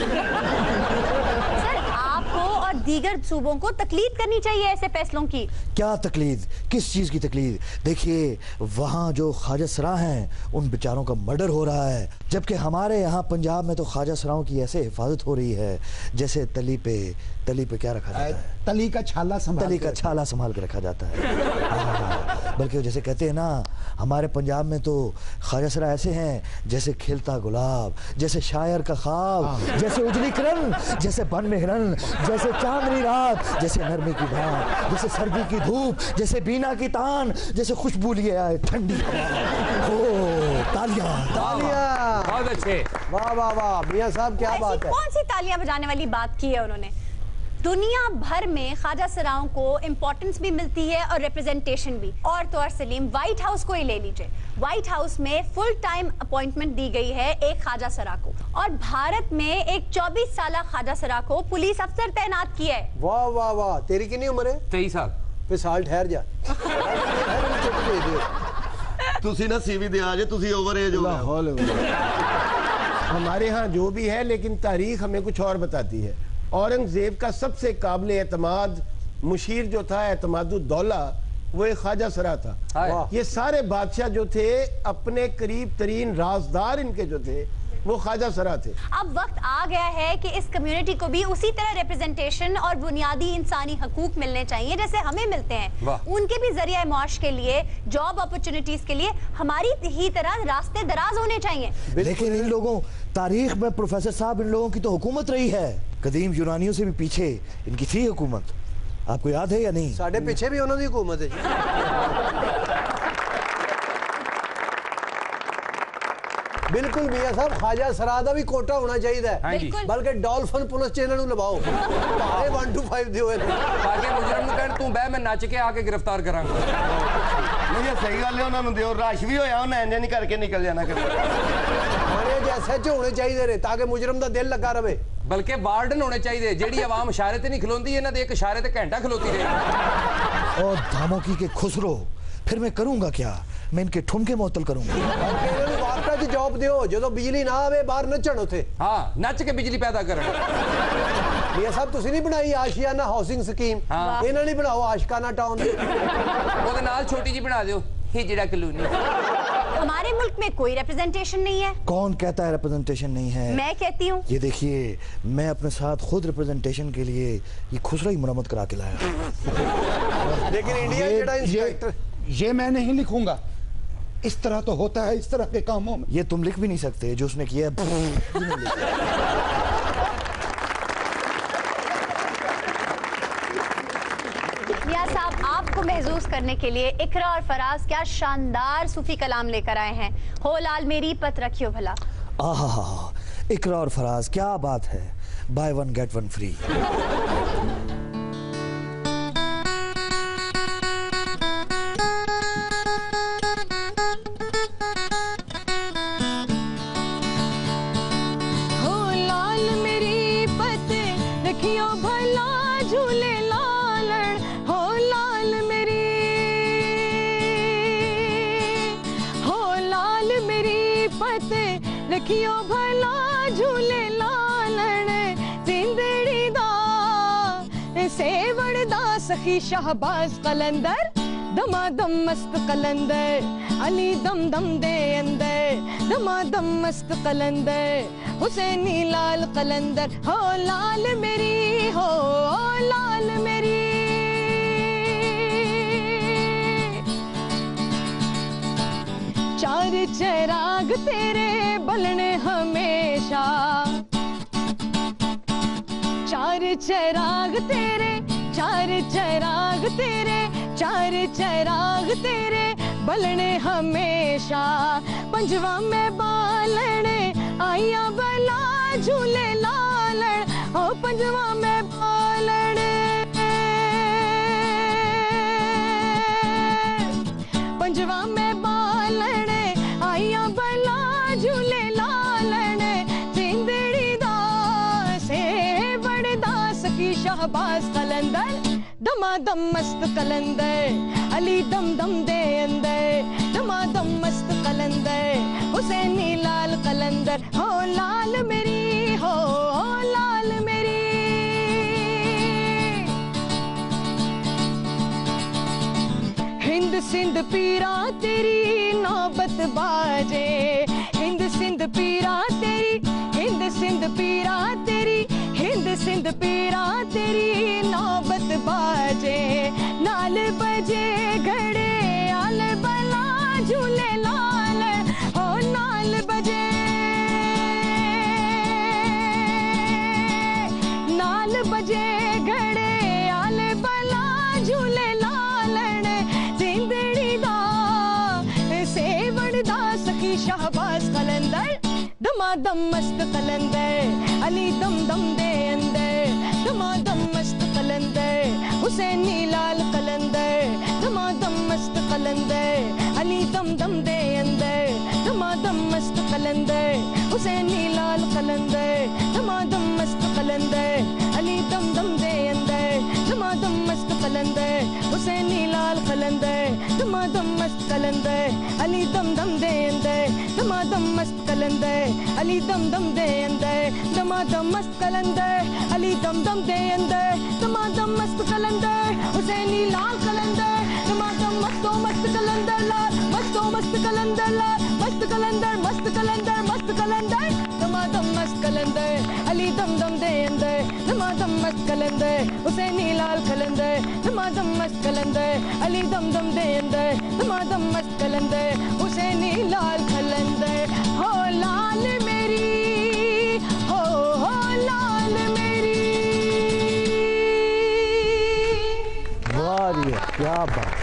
सर, आपको और दीगर सूबों को तकलीद करनी चाहिए ऐसे फैसलों की। क्या तकलीद? किस चीज की तकलीद? देखिए, वहाँ जो ख्वाजा सरा हैं उन बेचारों का मर्डर हो रहा है, जबकि हमारे यहाँ पंजाब में तो ख्वाजा सराओं की ऐसे हिफाजत हो रही है जैसे तली पे क्या रखा जाता है? तली का छाला संभाल के रखा जाता है। बल्कि जैसे कहते हैं ना, हमारे पंजाब में तो ख्वाजा सरा ऐसे हैं जैसे खिलता गुलाब, जैसे शायर का ख्वाब, जैसे उजली किरण, जैसे बन में हिरन, जैसे चांदनी रात, जैसे नरमी की भाप, जैसे सर्दी की धूप, जैसे बीना की तान, जैसे खुशबू लिए आए ठंडी हवा। तालियां तालियां। बहुत अच्छे। वाह वाह वाह, मियां साहब क्या बात है। कौन सी तालियां बजाने वाली बात की है उन्होंने। दुनिया भर में ख्वाजा सराओं को इंपॉर्टेंस भी मिलती है और रिप्रेजेंटेशन भी। और तो और सलीम, व्हाइट हाउस को ही ले लीजिए। व्हाइट हाउस में फुल टाइम अपॉइंटमेंट दी गई है एक ख्वाजा सरा को, और भारत में एक 24 साल ख्वाजा सरा को पुलिस अफसर तैनात किया है। वाह वाह वाह, तेरी कितनी उम्र है? 23 साल। फिर साल ठहर जा। ਤੁਸੀਂ ना सीवी दे आज ਤੁਸੀਂ ओवर एज हो गए। हमारे यहाँ जो भी है, लेकिन तारीख हमें कुछ और बताती है। औरंगजेब का सबसे काबिल एतमाद मुशीर जो था, एतमादुद्दौला, वो एक ख्वाजा सरा था। ये सारे बादशाह जो थे, अपने करीब तरीन राजदार इनके जो थे वो ख्वाजा सरा थे। अब वक्त आ गया है कि इस कम्युनिटी को भी उसी तरह रिप्रेजेंटेशन और बुनियादी इंसानी हकूक मिलने चाहिए जैसे हमें मिलते हैं। उनके भी जरिया माश के लिए, जॉब अपॉर्चुनिटीज के लिए हमारी ही तरह रास्ते दराज होने चाहिए। लेकिन इन लोगों, तारीख में प्रोफेसर साहब, इन लोगों की तो हुकूमत रही है। कदीम यूनानियों से भी पीछे इनकी थी हुकूमत। आपको याद है या नहीं? साढ़े पीछे भी उन्होंने हुकूमत है। बिल्कुल मियां साहब, ख्वाजा सरा दा भी कोटा होना चाहिए, बल्कि डॉल्फिन पुलिस चैनल लगाओ। 1 to 5 दियो ताकि मुजरम नु कहण तू बह मैं नच के आके गिरफ्तार करांगा। नहीं, ये सही गल है, उन्हां नु दियो। रश भी होया, उन्हें इंज नहीं करके निकल जाना कभी। थाने जैसे च होने चाहिए ने, ताकि मुजरम दा दिल लगा रहे। बल्कि वार्डन होने चाहिए, जेडी आवाम इशारे ते नहीं खलोंदी, इन्हां दे एक इशारे ते घंटा खलोती रहे। और धामोकी के खुसरो, फिर मैं करूंगा क्या? मैं इनके ठुमके मुअत्तल करूंगा। जॉब दियो, जो बिजली ना आवे बाहर नचण उथे। हाँ, नच के बिजली पैदा करन। मियां साहब, तुसी नहीं बनाई आशियाना हाउसिंग स्कीम? इन्हां नहीं बनाओ आशिकाना टाउन। ओदे नाल छोटी जी बना दियो, हिजड़ा कॉलोनी। हमारे मुल्क में कोई रिप्रेजेंटेशन नहीं है। कौन कहता है रिप्रेजेंटेशन नहीं है? मैं कहती हूँ। ये देखिए, मैं अपने साथ खुद रिप्रेजेंटेशन के लिए ये खुसरा ही मुरम्मत करा के लाया। लेकिन इंडिया ये मैं नहीं लिखूंगा। इस तरह तो होता है इस तरह के कामों में। ये तुम लिख भी नहीं सकते, जो उसने किया मियां साहब, आपको महसूस करने के लिए इकरा और फराज क्या शानदार सूफी कलाम लेकर आए हैं। हो लाल मेरी पत रखियो भला। आहा, इकरा और फराज, क्या बात है। Buy 1 get 1 free. रखियो भला झूले लालण जिंदड़ी दा सेवड़ दा सखी शहबाज कलंदर दमादम मस्त कलंदर अली दम दम दे अंदर दमादम मस्त कलंदर हुसैनी लाल कलंदर हो लाल मेरी हो लाल मेरी चार चिराग तेरे बलने हमेशा चार चिराग तेरे चार चिराग तेरे चार चिराग तेरे बलने हमेशा पंजवा में बालने आइया बला झूले लालण ओ पंजवा में बालने पंजवा में बालने आइया बला झूले लालण जिंदड़ी दा से बड़दा सखी शहबाज कलंदर दमादम मस्त कलंदर अली दम दम दे अंदर दमादम मस्त कलंदर हुसैनी लाल कलंदर हो लाल मेरी हो लाल मेरी हिंद सिंध पीरा तेरी नौबत बाजे हिंद सिंध पीरा तेरी हिंद सिंध पीरा तेरी हिंद सिंध पीरा तेरी नौबत बाजे नाल बजे घड़े आल बला झूले लाल ओ नाल बजे नाल बजे घड़े आल बला झूले लालण जिंदड़ी दा सेवड़ दा सखी शहबाज कलंदर दमादम मस्त कलंदर अली दम दम दे अंदर दमादम मस्त कलंदर हुसैनी लाल कलंदर दमादम मस्त कलंदर अली दम दम दे अंदर दमादम मस्त कलंदर हुसैनी लाल कलंदर दमादम मस्त कलंदर अली दम दम दे अंदर दमादम मस्त कलंदर हुसैनी लाल कलंदर दमादम मस्त कलंदर अली दम दम दे अंदर दमादम मस्त कलंदर अली दम दम दे अंदर दमादम मस्त कलंदर अली दम दम दे अंदर दमादम मस्त कलंदर हुसैनी लाल कलंदर दमादम मस्तो मस्त कलंदर लाल मस्तो मस्त कलंदर लाल मस्त कलंदर मस्त कलंदर मस्त कलंदर दमादम मस्त कलंदर अली दम दम दे अंदर दमादम मस्त कलंदर हुसैनी लाल कलंदर दमादम मस्त कलंदर अली दम दम दे अंदर दमादम मस्त कलंदर हुसैनी लाल कलंदर हो लाल मेरी हो लाल मेरी वाह क्या बात।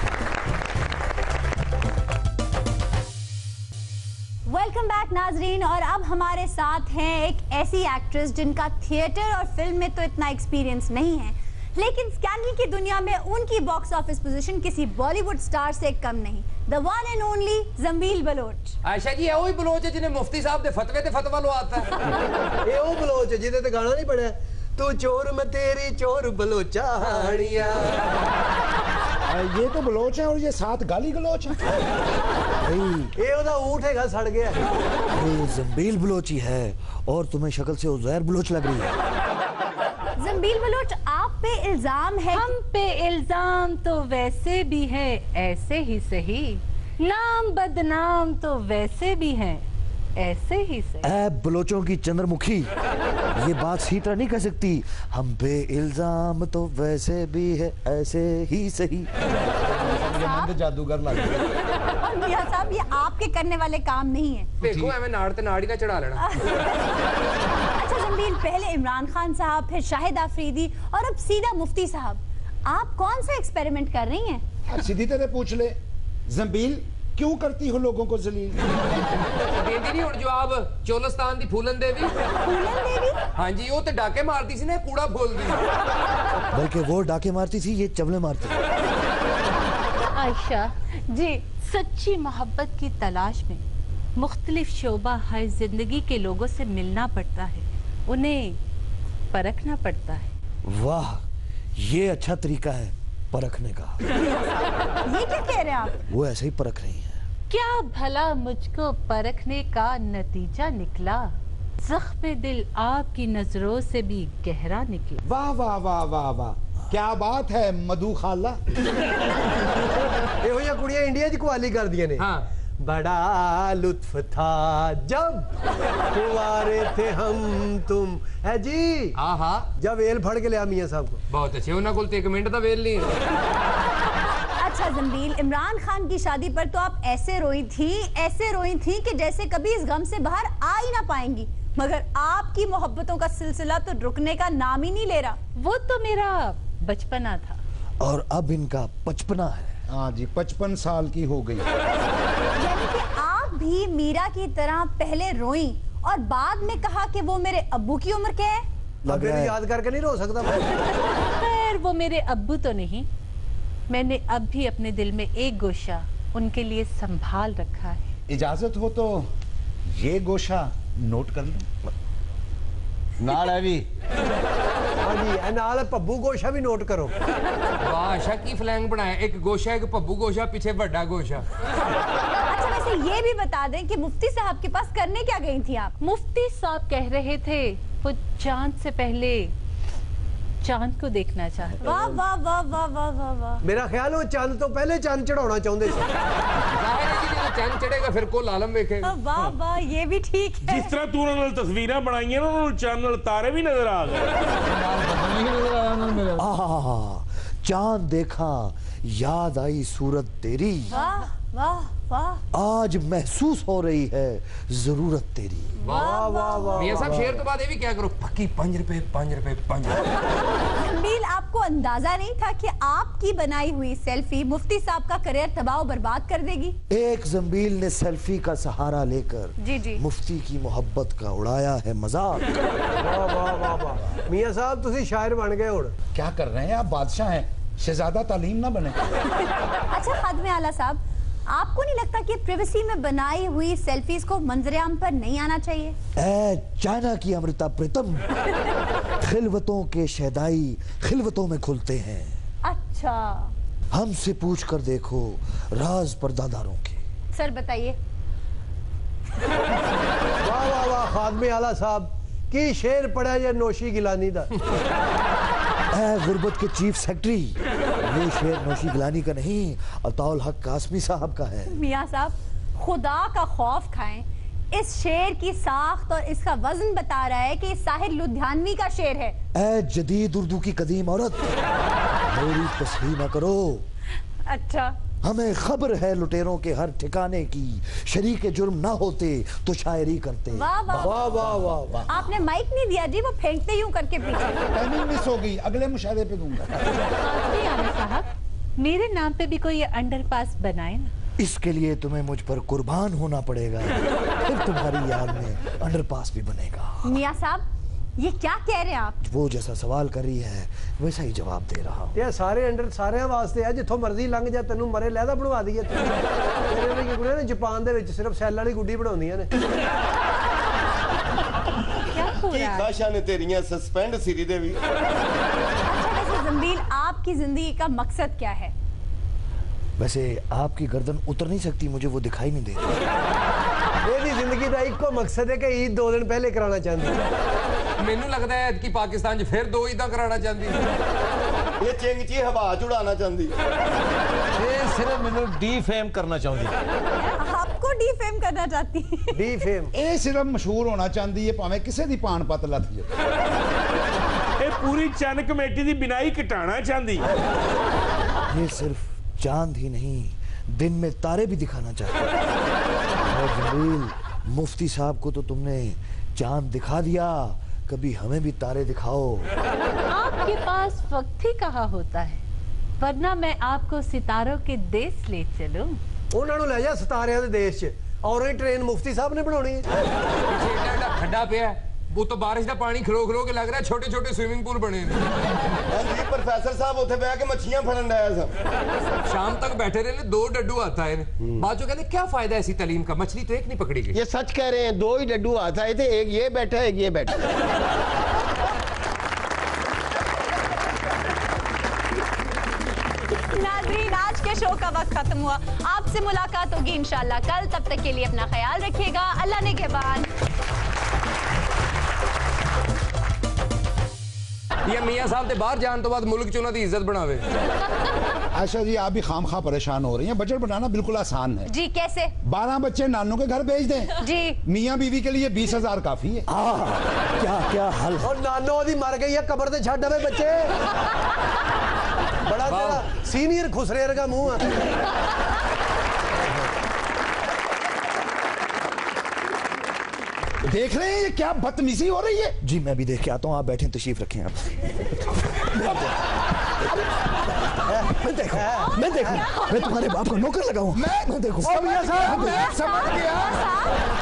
वेलकम बैक नाजरीन। और अब हमारे साथ हैं एक ऐसी एक्ट्रेस जिनका थिएटर और फिल्म में तो इतना एक्सपीरियंस नहीं है, लेकिन स्कैंडल की दुनिया में उनकी बॉक्स ऑफिस पोजीशन किसी बॉलीवुड स्टार से कम नहीं। The one and only Zambeel Baloch. Ayesha ji वही बलोच है जिन्हें मुफ्ती साहब दे फतवे ते फतवा लो आता है। ये वो बलोच है जिदे ते गाना नहीं पढ़िया तू चोर मैं तेरी चोर बलोचा हाड़िया। ये तो बलोच है और ये साथ गाली गलोच है। ये ओदा ऊंट है सड़ गया। ये जंबील बलोची है और तुम्हें शक्ल से उज़ैर बलोच लग रही है। जंबील बलोच आप पे इल्जाम है। हम पे इल्जाम तो वैसे भी है ऐसे ही सही, नाम बदनाम तो वैसे भी है ऐसे ही सही। ऐ बलोचों की चंद्रमुखी ये बात सी तरह नहीं कह सकती। हम पे इल्जाम तो वैसे भी है ऐसे ही सही। जादूगर लग गया। और मियां साहब ये आपके करने वाले काम नहीं है। देखो हमें नाड़ ते नाड़ी ना चढ़ा लेना। अच्छा जंबील, पहले इमरान खान साहब, फिर शाहिद आफरीदी और अब सीधा मुफ्ती साहब, आप कौन सा एक्सपेरिमेंट कर रही हैं? सीधी तरह पूछ ले जंबील, क्यों करती हो लोगों को जलील? देंदी नहीं हुण जवाब चोलस्तान दी फूलन देवी। फूलन देवी? हाँ जी, वो तो डाके मारती सी ना, कूड़ा बोलदी। बल्कि वो डाके मारती थी, ये चवले मारती। आयशा जी, सच्ची मोहब्बत की तलाश में मुख्तलिफ शोबा हर जिंदगी के लोगों से मिलना पड़ता है, उन्हें परखना पड़ता है। वाह, ये अच्छा तरीका है परखने का। ये क्या कह रहे हैं आप? वो ऐसे ही परख रही हैं। क्या भला मुझको परखने का नतीजा निकला, जख्म दिल आपकी नजरों से भी गहरा निकला। वाह वाह वाह वाह वाह, क्या बात है मधु खाला। ਇਹੋ ਜਿਹੀਆਂ ਕੁੜੀਆਂ ਇੰਡੀਆ 'ਚ ਕੁਆਲੀ ਕਰਦੀਆਂ ਨੇ। हाँ बड़ा लुत्फ था जब कुंवारे थे हम तुम, है जी। हाँ हाँ जब वेल फड़ के लिया मियां साहब को। बहुत अच्छे, उन्होंने कुल 1 मिनट का वेल नहीं। अच्छा जंबील, इमरान खान की शादी पर तो आप ऐसे रोई थी कि जैसे कभी इस गम से बाहर आ ही ना पाएंगी, मगर आपकी मोहब्बतों का सिलसिला तो रुकने का नाम ही नहीं ले रहा। वो तो मेरा बचपना था और अब इनका 55 है। हाँ जी, 55 साल की हो गई। यानी कि आप भी मीरा की तरह पहले रोई और बाद में कहा कि वो मेरे अब्बू की उम्र के हैं। लग रहा है याद करके नहीं रो सकता। खैर वो मेरे अब्बू तो नहीं, मैंने अब भी अपने दिल में एक गोशा उनके लिए संभाल रखा है। इजाजत हो तो ये गोशा नोट कर लो। नाल है भी। हाँ जी, नाल पब्बू गोशा भी नोट करो। बादशाह की फ्लैंग बनाया, एक गोशा एक पब्बू गोशा, पीछे बड़ा गोशा। अच्छा वैसे ये भी बता दें कि मुफ्ती साहब के पास करने क्या गई थी आप? मुफ्ती साहब कह रहे थे वो चांद से पहले चांद को देखना चाहते। वाह वाह वाह वाह वाह वाह वाह। मेरा ख्याल वो चांद तो पहले चांद चढ़ाना चाहते थे। जाहिर है कि जब चांद चढ़ेगा फिर कुल आलम देखेगा। वाह वाह, ये भी ठीक है। जिस तरह तू उन्होंने तस्वीरें बनाई ना, उन्होंने चांद नाल तारे भी नजर आ गए। आहा, चांद देखा याद आई सूरत तेरी, वाह वाह वाह। आज महसूस हो रही है जरूरत तेरी। वाह वाह वाह। मियां साहब शेर तो बाद ये भी क्या करो, पक्की 5 रुपए 5 रुपए 5 रुपए। जंबील, आपको अंदाजा नहीं था कि आपकी बनाई हुई सेल्फी मुफ्ती साहब का करियर तबाह बर्बाद कर देगी? एक जंबील ने सेल्फी का सहारा लेकर जी जी मुफ्ती की मोहब्बत का उड़ाया है मजाक। वाह वाह वाह वाह। मियां साहब तुसी शायर बन गए हुण। क्या कर रहे हैं आप, बादशाह हैं, शहजादा तालीम ना बने। अच्छा खादमे आला साहब, आपको नहीं लगता कि प्रिवेसी में बनाई हुई सेल्फीज को मंजरेआम पर नहीं आना चाहिए? ऐ चाइना की अमृता प्रीतम, खिलवतों के शहदाई खिलवतों में खुलते हैं। अच्छा हमसे पूछ कर देखो राज पर्दादारों के। सर बताइए। वाह वाह वाह, खादमे आला साहब की शेर पड़ा ये नौशी गिलानी दा। ऐ गुर्बत के चीफ सेक्रेटरी, ये शेर नौशी गिलानी का नहीं, अताउल हक कासमी साहब का है। मियां साहब खुदा का खौफ खाएं, इस शेर की साख्त और इसका वजन बता रहा है कि साहिर लुधियानवी का शेर है। ऐ जदीद उर्दू की कदीम औरत, मेरी तस्वीर न करो। अच्छा, हमें खबर है लुटेरों के हर ठिकाने की, शरीके जुर्म ना होते तो शायरी करते। वाह वाह वाह वाह वाह वाह। आपने माइक नहीं दिया जी, वो फेंकते यूं करके पीछे। टाइमिंग मिस हो गई, अगले मुशाहरे पे दूंगा। खादमे आला साहब, मेरे नाम पे भी कोई अंडरपास बनाए ना। इसके लिए तुम्हें मुझ पर कुर्बान होना पड़ेगा, फिर तुम्हारी याद में अंडरपास भी बनेगा। मियां साहब ये क्या कह रहे हैं आप? वो जैसा सवाल कर रही है वैसा ही जवाब दे रहा हूँ। ये सारे अंडर सारे वास्ते है, जिथों मर्जी लंघ जा तेनू मरे लहदा बनवा दईए। तेरे वरगी कुड़ियां ने जापान दे विच सिर्फ सैल वाली गुड्डी बनाउंदियां ने। क्या हो की रहा है? खाशा ने तेरियां सस्पेंड सिरी दे भी। अच्छा वैसे जंबील, आपकी जिंदगी का मकसद क्या है? वैसे आपकी गर्दन उतर नहीं सकती, मुझे वो दिखाई नहीं देती। ਇਹਦੀ ਜ਼ਿੰਦਗੀ ਦਾ ਇੱਕੋ ਮਕਸਦ ਹੈ ਕਿ ਈਦ 2 ਦਿਨ ਪਹਿਲੇ ਕਰਾਉਣਾ ਚਾਹੁੰਦੀ ਹੈ। ਮੈਨੂੰ ਲੱਗਦਾ ਹੈ ਕਿ ਪਾਕਿस्तान 'ਚ ਫਿਰ 2 ਈਦਾਂ ਕਰਾਉਣਾ ਚਾਹੁੰਦੀ ਹੈ। ਇਹ ਚਿੰਗ ਚੀ ਹਵਾ ਚ ਉਡਾਣਾ ਚਾਹੁੰਦੀ। ਇਹ ਸਿਰਫ ਮੈਨੂੰ ਡੀਫੇਮ ਕਰਨਾ ਚਾਹੁੰਦੀ ਹੈ। आपको डीफेम करना चाहती है? ਡੀਫੇਮ। ਇਹ ਸਿਰਫ ਮਸ਼ਹੂਰ ਹੋਣਾ ਚਾਹੁੰਦੀ ਹੈ, ਭਾਵੇਂ ਕਿਸੇ ਦੀ ਪਾਣ ਪਤ ਲੱਥ ਜਾਏ। ਇਹ ਪੂਰੀ ਚੰਨ ਕਮੇਟੀ ਦੀ ਬਿਨਾਈ ਘਟਾਣਾ ਚਾਹੁੰਦੀ। ये सिर्फ चांद ही नहीं, दिन में तारे भी दिखाना चाहते हैं। और जमील, मुफ्ती साहब को तो तुमने चांद दिखा दिया, कभी हमें भी तारे दिखाओ। आपके पास वक्त ही कहाँ होता है, वरना मैं आपको सितारों के देश ले चलूं। ਉਹਨਾਂ ਨੂੰ ਲੈ ਜਾ ਸਿਤਾਰਿਆਂ ਦੇ ਦੇਸ਼ 'ਚ, ਔਰ ਇਹ ਟ੍ਰੇਨ ਮੁਫਤੀ ਸਾਹਿਬ ਨੇ ਬਣਾਉਣੀ ਹੈ। ਪਿੱਛੇ ਏਡਾ ਏਡਾ ਖੱਡਾ ਪਿਆ, ਉਹ ਤੋਂ ਬਾਰਿਸ਼ ਦਾ ਪਾਣੀ ਖਲੋ ਖਲੋ ਕੇ ਲੱਗ ਰਿਹਾ ਛੋਟੇ ਛੋਟੇ ਸਵਿਮਿੰਗ ਪੂਲ ਬਣੇ ਨੇ। ਹਾਂਜੀ ਪ੍ਰੋਫੈਸਰ ਸਾਹਿਬ ਉੱਥੇ ਬਹਿ ਕੇ ਮੱਛੀਆਂ ਫੜਨ ਡਿਆ ਸਾਂ। शाम तक बैठे रहे, 2 डड्डू हाथ आए ने। बाद जो कहते क्या फायदा ऐसी तालीम का, मछली तो एक नहीं पकड़ी गई। ये सच कह रहे हैं, 2 ही डड्डू हाथ आए थे, एक ये बैठा एक ये बैठा। नाज़रीन, आज के शो का वक्त खत्म हुआ। आपसे मुलाकात होगी इंशाल्लाह कल। तब तक के लिए अपना ख्याल रखिएगा। अल्लाह ने के बाद ये मियां साहब के बाहर जाने तो बाद मुल्क च उन्हां दी इज्जत बनावे। आशा जी आप भी खामखा परेशान हो रही हैं। बजट बनाना बिल्कुल आसान है। जी कैसे? 12 बच्चे नानों के घर भेज दें। जी मियां बीवी के लिए 20,000 काफी है। क्या क्या हल है? और नानो दी मर गई है कब्र ते छड्ड आवे बच्चे। बड़ा तेरा सीनियर खुसरेर का मुंह है। देख रहे हैं ये क्या बदतमीजी हो रही है। जी मैं भी देख के आता हूँ, आप बैठे तशरीफ रखें आप। मैं देखूं मैं तुम्हारे बाप का नौकर लगाऊं। मैं देखूं। समझ गया।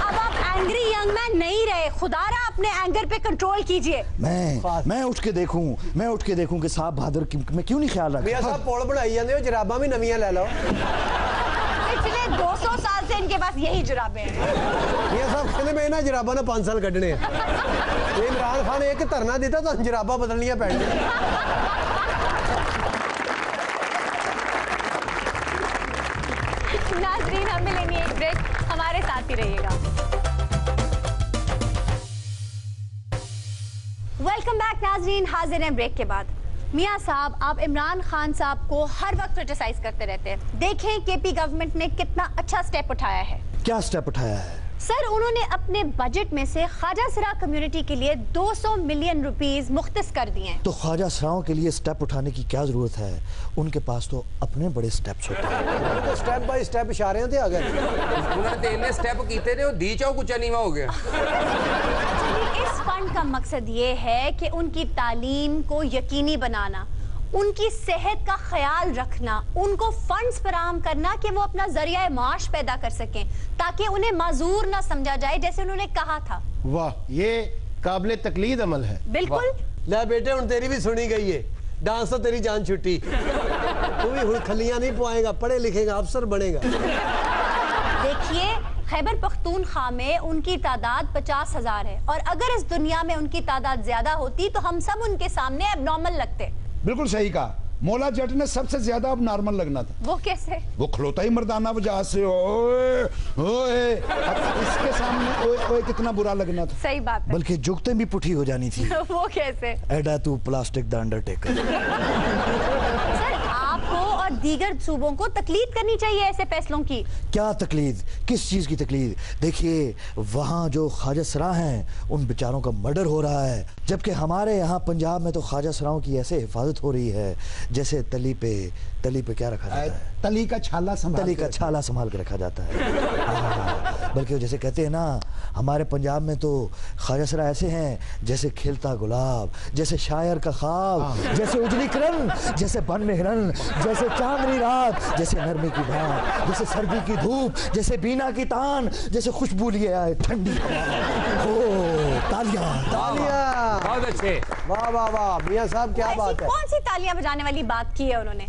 अब आप एंग्री यंग मैन नहीं रहे। खुदारा अपने एंगर पे कंट्रोल कीजिए। मैं उठ के देखूं कि साहब बहादुर मैं क्यों नहीं ख्याल रखा। मियां साहब पोल बनाई जाते हो, जराबा भी नवियां ले लो। पिछले 200 साल से इनके पास यही जुराबे हैं। मियां साहब कहते मैं ना जराबा ने 5 साल कटने। इमरान खान एक धरना दिता तो जराबा बदलनियां पैणियां। नाज़रीन हमें लेनी एक ब्रेक, हमारे साथ ही रहिएगा। वेलकम बैक नाज़रीन, हाजिर हैं ब्रेक के बाद। मियां साहब आप इमरान खान साहब को हर वक्त क्रिटिसाइज करते रहते हैं। देखें केपी गवर्नमेंट ने कितना अच्छा स्टेप उठाया है। क्या स्टेप उठाया है? सर उन्होंने अपने बजट में से ख्वाजा सरा कम्युनिटी के लिए 200 मिलियन रुपीस मुख्तस कर दिए हैं। तो ख्वाजा सराओं के लिए स्टेप उठाने की क्या जरूरत है? उनके पास तो अपने बड़े स्टेप्स होते हैं। तो स्टेप बाय स्टेप इशारे थे आ गए। उन्होंने तो इतने स्टेप कीते ने दी चाओ कुछ नीवा हो गया। इस फंड का मकसद ये है कि उनकी तालीम को यकीनी बनाना, उनकी सेहत का ख्याल रखना, उनको फंड्स फराहम करना कि वो अपना जरिया माश पैदा कर सकें ताकि उन्हें माजूर ना समझा जाए जैसे उन्होंने कहा था। वाह ये काबिले तकलीद अमल है। बिल्कुल। ले बेटे हुन तेरी भी सुनी गई है। डांस तो तेरी जान छुट्टी। तू भी हुन खलियां नहीं पवाएगा, पढ़े लिखेगा, अफसर बनेगा। देखिए खैबर पख्तूनख्वा में उनकी तादाद 50,000 है और अगर इस दुनिया में उनकी तादाद ज्यादा होती तो हम सब उनके सामने एबनॉर्मल लगते। बिल्कुल सही कहा। मौला जट ने सबसे ज्यादा अब नॉर्मल लगना था। वो कैसे? वो खलोता ही मर्दाना वजह से ओए ओए, अब इसके सामने ओए ओए कितना बुरा लगना था। सही बात है। बल्कि जुगते भी पुठी हो जानी थी। वो कैसे? एडा तू प्लास्टिक द अंडरटेकर। सर आपको और दीगर सूबों को तकलीद करनी चाहिए ऐसे फैसलों की। क्या तकलीद? किस चीज की तकलीद? देखिए वहाँ जो ख्वाजा सरा हैं उन बेचारों का मर्डर हो रहा है, जबकि हमारे यहाँ पंजाब में तो ख्वाजा सराओं की ऐसे हिफाजत हो रही है जैसे तली पे क्या रखा जाता है? तली का छाला संभाल के रखा जाता है। बल्कि जैसे कहते हैं ना हमारे पंजाब में तो ख्वाजा सरा ऐसे हैं जैसे खिलता गुलाब, जैसे शायर का ख्वाब, जैसे उजली किरण, जैसे बन में हिरन, जैसे चांदनी रात, जैसे नरमी की बात, जैसे सर्दी की धूप, जैसे बीना की तान, जैसे खुशबू लिए आए ठंडी हवा। तालियां तालियां। बहुत अच्छे। वाह वाह वाह मियां साहब क्या बात है। कौन सी तालियां बजाने वाली बात की है उन्होंने।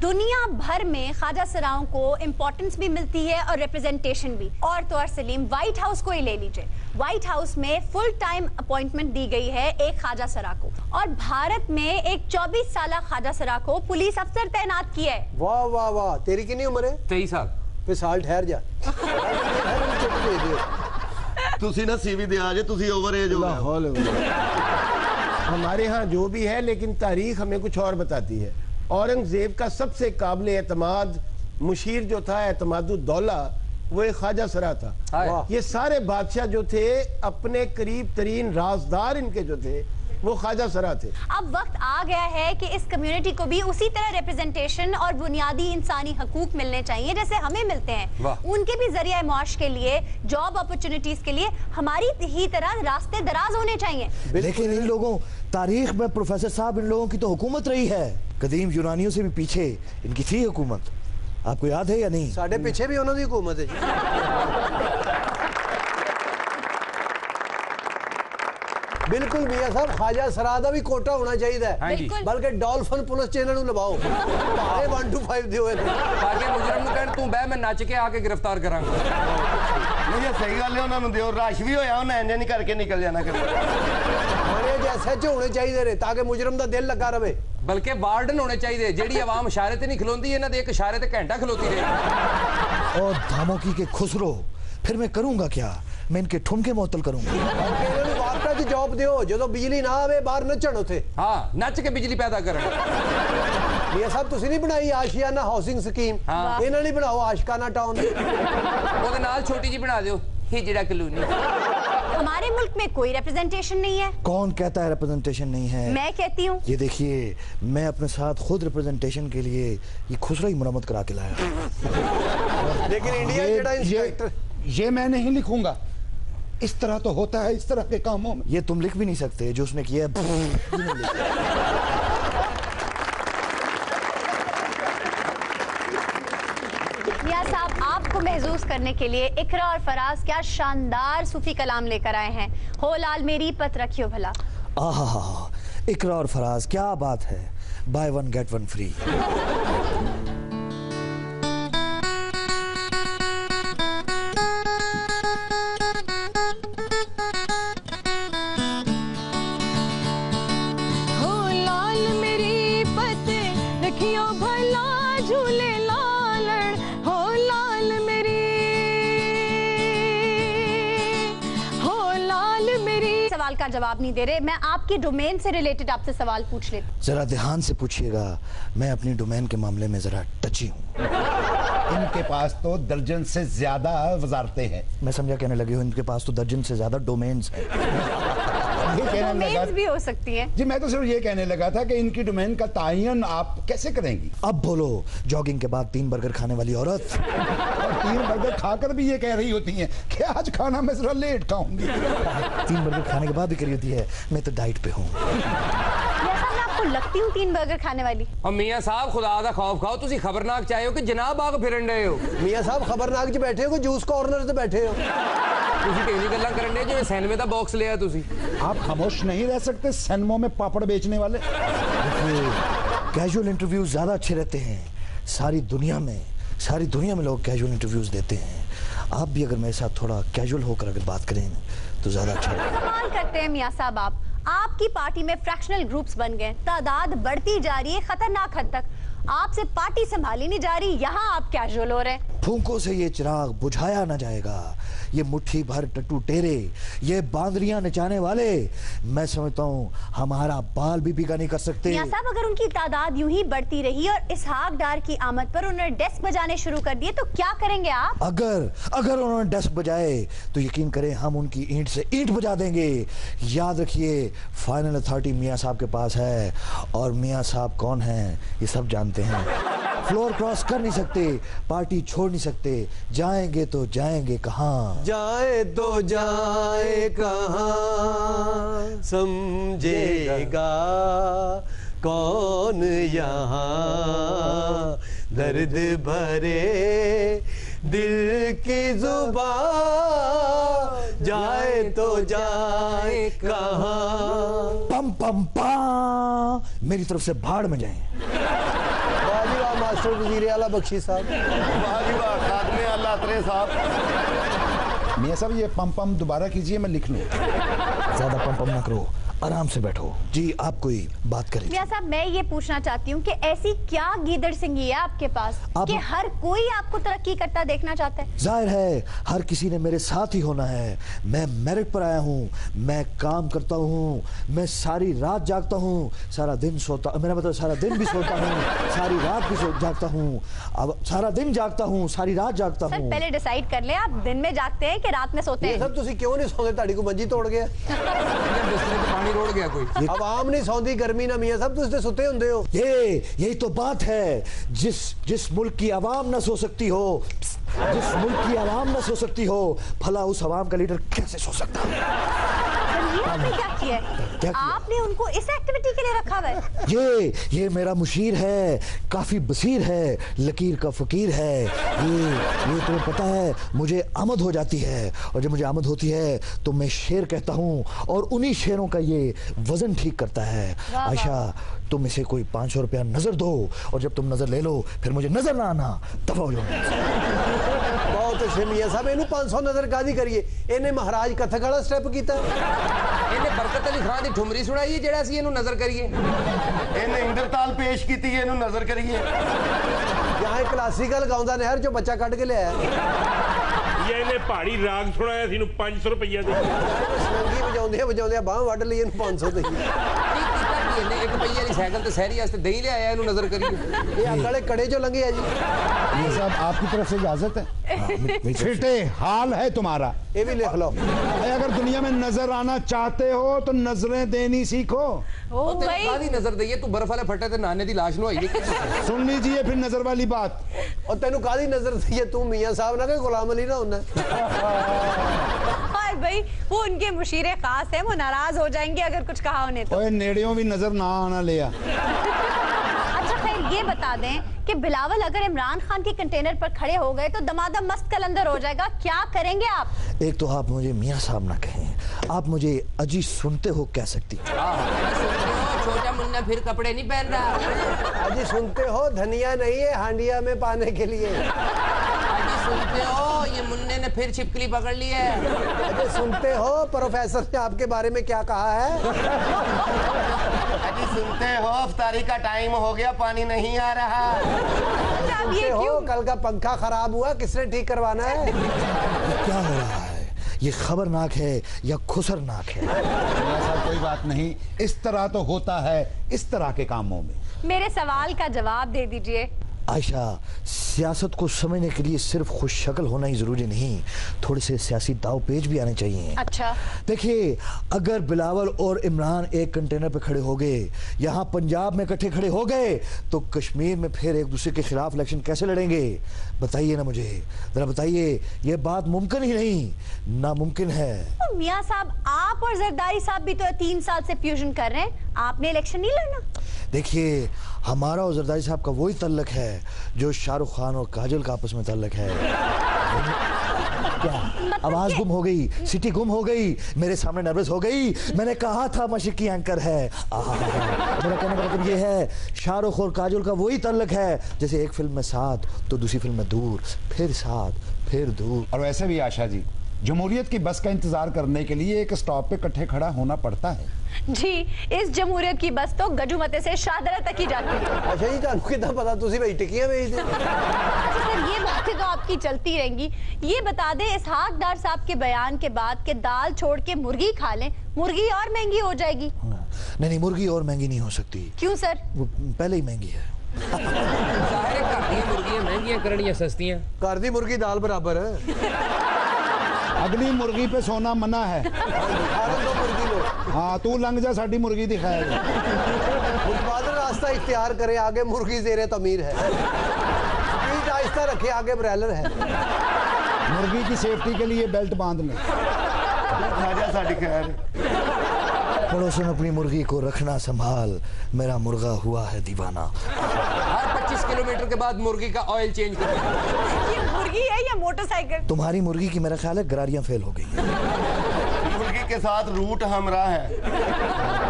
दुनिया भर में ख्वाजा सराओं को इंपॉर्टेंस भी मिलती है और रिप्रेजेंटेशन भी। और तो और सलीम व्हाइट हाउस को ही ले लीजिए, व्हाइट हाउस में फुल टाइम अपॉइंटमेंट दी गई है एक ख्वाजा सरा को और भारत में एक 24 साल ख्वाजा सरा को पुलिस अफसर तैनात किया है। वाह वाह वाह। तेरी कितनी उम्र है? 23 साल। फिर साल ठहर जा। ਤੁਸੀਂ ना सीवी दे आजे, तुसी ओवर एज हो गए। हमारे यहाँ जो भी है लेकिन तारीख हमें कुछ और बताती है। औरंगजेब का सबसे काबिल एतमाद मुशीर जो था एतमादुद्दौला वो एक ख्वाजा सरा था। ये सारे बादशाह जो थे अपने करीब तरीन राजदार इनके जो थे वो ख्वाजा सरा थे। अब वक्त आ गया है कि इस कम्युनिटी को भी उसी तरह रिप्रेजेंटेशन और बुनियादी इंसानी हकूक मिलने चाहिए जैसे हमें मिलते हैं। उनके भी जरिया माश के लिए, जॉब अपॉर्चुनिटीज के लिए हमारी ही तरह रास्ते दराज होने चाहिए। लेकिन इन लोगों तारीख में प्रोफेसर साहब इन लोगों की तो हुकूमत रही है। कदीम यूनानियों से भी पीछे इनकी थी हुकूमत, आपको याद है या नहीं? साढ़े पीछे भी उन्होंने हुकूमत है। बिल्कुल मियां साहब ख्वाजा सरा दा भी कोटा होना चाहिए, बल्कि डॉल्फिन पुलिस चैनल लगाओ। 1 to 5 दियो ताकि मुजरम नु कहन तू बह मैं नच के आके गिरफ्तार करांगा। नहीं सही गल है, उन्होंने दियो रश भी होया उन्हें इंज नहीं करके निकल जाना कर। तेरे जैसे च होने चाहिए ने ताकि मुजरम दा दिल लगा रहे। बल्कि वार्डन होने चाहिए जेडी आवाम इशारे ते नहीं खलोंदी, इन्हां दे एक इशारे ते घंटा खलोती रहे। और धामोकी के खुसरो, फिर मैं करूंगा क्या? मैं इनके ठुमके मुअत्तल करूंगा। वार्ता च जॉब दियो जो बिजली ना आवे बाहर नचण उथे। हाँ, नच के बिजली पैदा करन। ये सब तुसी नहीं बनाई आशियाना हाउसिंग स्कीम, इन्हां नहीं बनाओ आशिकाना टाउन। ओदे नाल छोटी जी बना दियो हिजड़ा कॉलोनी। हमारे मुल्क में कोई रिप्रेजेंटेशन नहीं है। कौन कहता है रिप्रेजेंटेशन नहीं है? मैं कहती हूँ। ये देखिए, मैं अपने साथ खुद रिप्रेजेंटेशन के लिए ये खुसरा ही मुरम्मत करा के लाया। लेकिन इंडिया जेड़ा इंस्पेक्टर, ये मैं नहीं लिखूंगा। इस तरह तो होता है इस तरह के कामों में। ये तुम लिख भी नहीं सकते, जो उसने किया मियां साहब, आपको महसूस करने के लिए इकरा और फराज क्या शानदार सूफी कलाम लेकर आए हैं। हो लाल मेरी पत रखियो भला। आहा, इकरा और फराज, क्या बात है। By one get one free. सवाल का जवाब नहीं दे रहे। मैं आपकी डोमेन से रिलेटेड आपसे सवाल पूछ लेती। जरा ध्यान से पूछिएगा, मैं अपनी डोमेन के मामले में जरा टची हूँ। इनके पास तो दर्जन से ज्यादा वजारतें हैं। मैं समझा कहने लगे हो इनके पास तो दर्जन से ज्यादा डोमेन्स हैं। डोमेन्स भी हो सकती हैं। जी मैं तो सिर्फ ये कहने लगा था कि इनकी डोमेन का तायन आप कैसे करेंगी? अब बोलो, जॉगिंग के बाद 3 बर्गर खाने वाली औरत और 3 बर्गर खाकर भी ये कह रही होती हैं कि आज खाना मैं जरा लेट खाऊंगी। 3 बर्गर खाने के बाद भी कह रही होती है मैं तो डाइट पे हूँ। आपको लगती हूँ 3 बर्गर खाने वाली। और मियां साहब खुदा दा खौफ खाओ, तुसी खबरनाक चाहे हो कि जनाब आग फिरन रहे हो। मियां साहब खबरनाक च बैठे हो कि जूस कॉर्नर से बैठे हो? तुसी तेरी गल्लां करन दे जिवें सिनेमा दा बॉक्स लिया तुसी। आप खामोश नहीं रह सकते सिनेमा में पापड़ बेचने वाले। देखिए, कैजुअल इंटरव्यूज ज्यादा अच्छे रहते हैं। सारी दुनिया में लोग कैजुअल इंटरव्यूज देते हैं। आप भी अगर मेरे साथ थोड़ा कैजुअल होकर अगर बात करें तो ज्यादा अच्छा लगेगा। कमाल करते हैं मियां साहब आप। आपकी पार्टी में फ्रैक्शनल ग्रुप्स बन गए, तादाद बढ़ती जा रही है खतरनाक हद तक। आपसे पार्टी संभाली नहीं जा रही, यहाँ आप कैजुअल हो रहे हैं। फूंकों से ये चिराग बुझाया ना जाएगा। ये मुट्ठी भर टट्टू टेरे, ये बांदरियां नचाने वाले, मैं समझता हूँ हमारा बाल भी भीगा नहीं कर सकते। मियां साहब, अगर उनकी तादाद यूं ही बढ़ती रही और इसहाक डार की आमद पर उन्होंने डेस्क बजाने शुरू कर दिए तो क्या करेंगे आप? अगर उन्होंने डेस्क बजाए तो यकीन करें हम उनकी ईंट से ईंट बजा देंगे। याद रखिए, फाइनल अथॉरिटी मियां साहब के पास है और मियां साहब कौन हैं ये सब जानते हैं। फ्लोर क्रॉस कर नहीं सकते, पार्टी छोड़ नहीं सकते। जाएंगे तो जाएंगे कहाँ? जाए तो जाए कहाँ, समझेगा कौन यहाँ दर्द भरे दिल की जुबान। जाए तो जाए कहाँ। पम पम पा, मेरी तरफ से भाड़ में जाएं। मास्टर वजीर आला बख्शी साहब। खादमे आला अतरे साहब। मियां साहब ये पम पम दोबारा कीजिए, मैं लिख लूं। ज्यादा पम पम ना करो, आराम से बैठो। जी आप कोई बात करें। मियां साहब, मैं ये पूछना चाहती हूँ कि ऐसी क्या गीदड़ सिंगी है आपके पास कि हर कोई आपको तरक्की करता देखना चाहता है? जाहिर है हर किसी ने मेरे साथ ही होना है। मैं मेरिट पर आया हूँ, मैं काम करता हूँ, मैं सारी रात जागता हूँ, सारा दिन सोता, मेरा मतलब सारा दिन भी सोता हूँ, सारी रात भी जागता हूँ। अब सारा दिन जागता हूँ, सारी रात जागता हूँ। पहले डिसाइड कर ले, आप दिन में जागते हैं कि रात में सोते हैं? सब तुसी क्यों नहीं सोते? ताड़ी को मंजी तोड़ गया, रोड गया कोई। अब आम नहीं सौंदी गर्मी ना मियां साहब, तुझे सुते हुंदे हो। यही तो बात है। जिस मुल्क की आवाम ना सो सकती हो, जिस मुल्क की आवाम ना सो सकती हो, भला उस आवाम का लीडर कैसे सो सकता है? आपने क्या किया है? आपने उनको इस एक्टिविटी के लिए रखा हुआ है? ये मेरा मुशीर है, काफी बसीर है, लकीर का फकीर है। ये तुम्हें पता है, मुझे आमद हो जाती है और जब मुझे आमद होती है तो मैं शेर कहता हूँ और उन्हीं शेरों का ये वजन ठीक करता है। आयशा, तुम इसे कोई 500 रुपया नजर दो और जब तुम नजर ले लो फिर मुझे नजर ना आना, दफा हो जाओ। बहुत वैसे मियां साहब इन्हें 500 नजर कादी करिए इन्हें महाराज कथक वाला स्टेप कीता इन्हें बरकत अली खान की ठुमरी सुनाई है जेड़ा सी इन्हू नजर करिए इन्हें इंद्रताल पेश की थी इन्हू नजर करिए यहाँ क्लासिकल गाउंदा नहर चो बच्चा कट के लिया ये इन्हें पहाड़ी राग सुनाया सी 500 रुपया दे सोंगी बजाउंदे बाह वड ली 500 दे एक पहिए वाली साइकिल ते शहरी वास्ते दही ले आया इन्हू नजर करिए ये अगले कड़े चो लंघे जी ये सब आपकी तरफ से इजाजत है फिटे हाल है तुम्हारा ये भी लिख लो अगर दुनिया में नजर आना चाहते हो तो नजरें देनी सीखो कादी नजर दईए तू बर्फ वाले फटे ते नाने दी लाश नु आई सुन लीजिए फिर नजर वाली बात और तेनू कादी नजर दईए तू मियां साहब ना के गुलाम अली ना होना और भाई वो उनके मुशीरे खास है वो नाराज हो जाएंगे अगर कुछ कहा उन्हें तो ओए नेड़ियों भी नजर ना आना लिया अच्छा खैर ये बता दें कि बिलावल अगर इमरान खान के कंटेनर पर खड़े हो गए तो दमादम मस्त कलंदर हो जाएगा क्या करेंगे आप एक तो आप मुझे मियां साहब ना कहें आप मुझे अजी सुनते हो कह सकती छोटा मुन्ना फिर कपड़े नहीं पहन रहा अजी सुनते हो धनिया नहीं है हांडिया में पाने के लिए अजी सुनते हो ये मुन्ने ने फिर छिपकली पकड़ ली है अजी सुनते हो प्रोफेसर ने आपके बारे में क्या कहा है अजी सुनते हो अफ्तारी का टाइम हो गया पानी नहीं आ रहा सुनते हो कल का पंखा खराब हुआ किसने ठीक करवाना है क्या हो रहा है ये खबरनाक है या खुसरनाक है ऐसा कोई बात नहीं इस तरह तो होता है इस तरह के कामों में मेरे सवाल का जवाब दे दीजिए आयशा सियासत को समझने के लिए सिर्फ खुश शक्ल होना ही जरूरी नहीं थोड़े से सियासी दाव पेच भी आने चाहिए अच्छा देखिए अगर बिलावल और इमरान एक कंटेनर पे खड़े हो गए यहाँ पंजाब में इकट्ठे खड़े हो गए तो कश्मीर में फिर एक दूसरे के खिलाफ इलेक्शन कैसे लड़ेंगे बताइए ना मुझे जरा बताइए ये बात मुमकिन ही नहीं नामुमकिन है मियां साहब आप और जरदारी साहब भी तो 3 साल से फ्यूजन कर रहे हैं आपने इलेक्शन नहीं लड़ना देखिए हमारा और जरदारी साहब का वही तल्लक है जो शाहरुख खान और काजल का आपस में तल्लक है क्या आवाज गुम हो गई सिटी गुम हो गई मेरे सामने नर्वस हो गई मैंने कहा था मशक्की एंकर है मेरा कहने का मतलब ये है शाहरुख और काजल का वही तल्लक है जैसे एक फिल्म में साथ तो दूसरी फिल्म में दूर फिर साथ फिर दूर और वैसे भी आशा जी जमहूरियत की बस का इंतजार करने के लिए एक स्टॉप पे इकट्ठे खड़ा होना पड़ता है जी इस जमहूरियत की बस तो गजुमते से शाहदरा तक ही जाती है अच्छा जी ਤੁਹਾਨੂੰ ਕਿਦਾਂ ਪਤਾ ਤੁਸੀਂ भाई टिकियां बेचते अच्छा सर ये बातें तो आपकी चलती रहेंगी ये बता दें इसहाक डार साहब के बयान के बाद कि दाल छोड़ के मुर्गी खा लें मुर्गी और महंगी हो जाएगी नहीं मुर्गी और महंगी नहीं हो सकती क्यों सर वो पहले ही महंगी है सारे घर दी मुर्गियां महंगियां करनियां सस्तियां घर दी मुर्गी दाल बराबर है अगली मुर्गी पे सोना मना है हाँ तू लंघ जा साडी मुर्गी दिखाए उत्पादन रास्ता इख्तियार करे आगे मुर्गी ज़ेरे तमीर है स्पीड आहिस्ता रखे आगे ब्रैलर है मुर्गी की सेफ्टी के लिए बेल्ट बांध लें खाजा साडी खैर पड़ोसन अपनी मुर्गी को रखना संभाल मेरा मुर्गा हुआ है दीवाना हर 25 किलोमीटर के बाद मुर्गी का ऑयल चेंज कर ये मुर्गी है या मोटरसाइकिल तुम्हारी मुर्गी की मेरा ख्याल है गरारियां फेल हो गई मुर्गी के साथ रूट हमरा है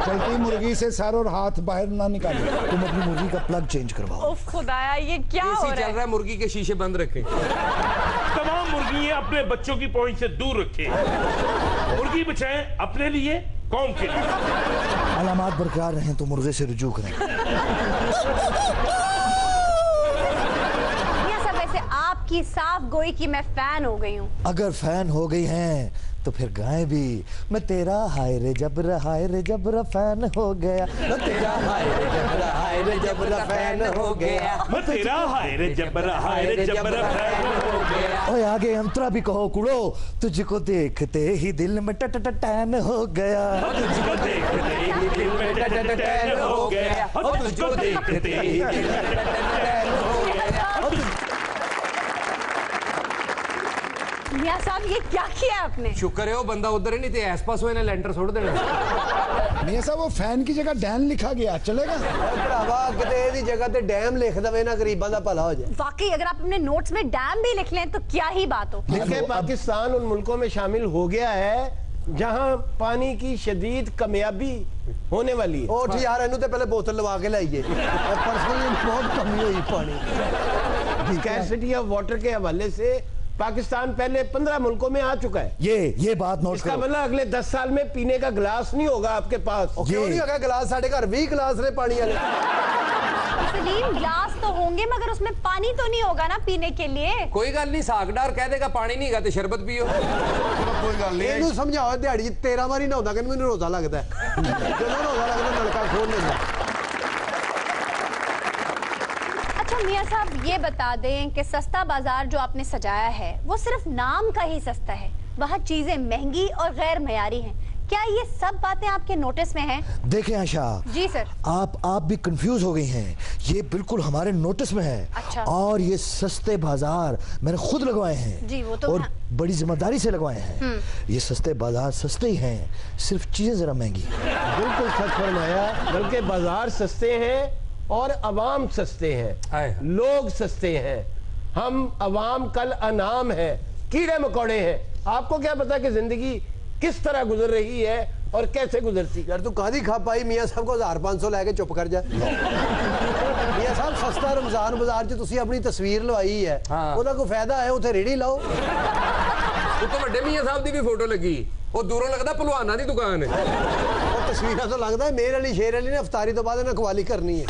चलती मुर्गी से सर और हाथ बाहर ना निकाले तुम अपनी मुर्गी का प्लग चेंज करवाओ उफ खुदाया ये क्या हो एसी रहा चल रहा है मुर्गी के शीशे बंद रखें तमाम मुर्गियां अपने बच्चों की पहुंच से दूर रखें मुर्गी बचाएं अपने लिए कौम के लिए अलामात बरकरार रहें तो मुर्गे से रुजू करें वैसे आपकी साफ गोई की मैं फैन हो गई हूँ अगर फैन हो गई हैं तो फिर गाएं भी मैं तेरा हाय रे जबरा फैन हो गया मैं तेरा हाय रे जबरा फैन हो गया मैं तेरा हाय रे जबरा फैन हो गया ओए आगे अंतरा भी कहो कुड़ो तुझको देखते ही दिल में टैन हो गया तुझको देखते ही दिल में टैन हो गया तुझको देखते ही दिल में टैन हो गया मियां साहब ये क्या किया आपने शुक्र है वो बंदा उधर ही नहीं थे आसपास हुए ना लेंटर छोड़ देना मियां साहब वो फैन की जगह डैन लिखा गया चलेगा भरावा किते दी जगह ते डैम लिख दवे ना गरीबां दा भला हो जाए वाकई अगर आप अपने नोट्स में डैम भी लिख लें तो क्या ही बात हो देखिए पाकिस्तान उन मुल्कों में शामिल हो गया है जहां पानी की शदीद कमियाबी होने वाली है ओ यार इन्हू ते पहले बोतल लगा के लाइए पर्सनली बहुत कमी हुई पानी स्कैरसिटी ऑफ वाटर के हवाले से पाकिस्तान पहले 15 मुल्कों में आ चुका है। ये बात नोट इसका करो। मतलब अगले 10 साल में पीने का गिलास नहीं होगा आपके पास। क्यों नहीं होगा गिलास? साढ़े घर 20 गिलास रहे पानी वाले। सलीम गिलास तो होंगे मगर उसमें पानी तो नहीं होगा ना पीने के लिए। कोई गल नहीं, सागडार कह देगा पानी नहीं गा तो शरबत पियो। कोई गल नहीं। ਇਹਨੂੰ ਸਮਝਾਓ ਦਿਹਾੜੀ 13 ਵਾਰੀ ਨਹਾਉਂਦਾ ਕਿ ਮੈਨੂੰ ਰੋਜ਼ਾ ਲੱਗਦਾ ਹੈ। ਜਦੋਂ ਰੋਜ਼ਾ ਲੱਗਦਾ ਨਲਕਾ ਖੋਲ ਲੈਂਦਾ। अच्छा मियां साहब ये बता दें कि सस्ता बाजार जो आपने सजाया है वो सिर्फ नाम का ही सस्ता है, वहाँ चीजें महंगी और गैर मयारी हैं। क्या ये सब बातें आपके नोटिस में हैं? देखें आशा जी सर। आप भी कंफ्यूज हो गई हैं। ये बिल्कुल हमारे नोटिस में है। अच्छा। और ये सस्ते बाजार मैंने खुद लगवाए हैं। जी वो तो और बड़ी जिम्मेदारी से लगवाए हैं। ये सस्ते बाजार सस्ते ही हैं, सिर्फ चीजें जरा महंगी। बिल्कुल सच फरमाया, बल्कि बाजार सस्ते हैं और अवाम सस्ते हैं, लोग सस्ते हैं। हम अवाम कल अनाम है, कीड़े मकोड़े हैं। आपको क्या पता कि जिंदगी किस तरह गुजर रही है और कैसे गुजरती। यार तू कादी खा पाई मियां साहब को 1500 लेके चुप कर जा। मियां साहब सस्ता रमजान बाजार च तुसी अपनी तस्वीर लवाई है, ਉਹਦਾ ਕੋਈ ਫਾਇਦਾ ਹੈ? ਉੱਥੇ ਰੇੜੀ ਲਾਓ। ਉੱਤੇ ਵੱਡੇ ਮੀਆਂ ਸਾਹਿਬ ਦੀ ਵੀ ਫੋਟੋ ਲੱਗੀ, ਉਹ ਦੂਰੋਂ ਲੱਗਦਾ ਭਲਵਾਨਾਂ ਦੀ ਦੁਕਾਨ ਹੈ। ਉਹ ਤਸਵੀਰਾਂ ਤੋਂ ਲੱਗਦਾ ਮੇਰ ਅਲੀ ਸ਼ੇਰ ਅਲੀ ਨੇ ਇਫਤਾਰੀ ਤੋਂ ਬਾਅਦ ਇਹਨਾਂ ਕਵਾਲੀ ਕਰਨੀ है।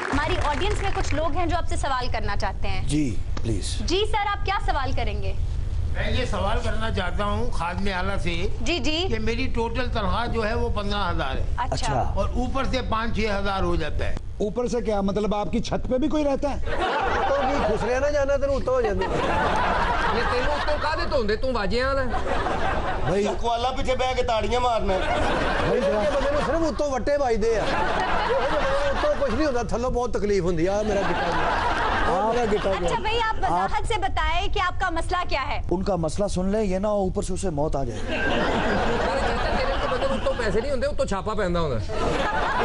हमारी ऑडियंस में कुछ लोग हैं जो आपसे सवाल करना चाहते हैं। जी प्लीज। जी सर, आप क्या सवाल करेंगे? मैं ये सवाल करना चाहता हूँ खादमे आला से। जी जी। कि मेरी टोटल तनख्वाह जो है वो 15,000 है। अच्छा। और ऊपर से 5-6 हजार हो जाता है। ऊपर से क्या मतलब? आपकी छत पे भी कोई रहता है? तो भी खुसरिया ना जाना तेन उत्तो हो जाती। ये तेनू उत्तों कादे धोंदे तू वाजियां वाला भाई कुआला पीछे बह के ताड़ियां मारना। भाई बंदे ਨੂੰ सिर्फ उत्तो वट्टे ਵੱਜਦੇ ਆ। उत्तो कुछ नहीं होता, थल्लों बहुत तकलीफ होती है। मेरा गिट्टा अच्छा भाई आप वजाहत से बताएं कि आपका मसला क्या है। उनका मसला सुन ले, ये ना ऊपर से उसे मौत आ जाए। तेरे को बंदे उत्तों पैसे नहीं होंदे, उत्तों छापा पैंदा होंदा।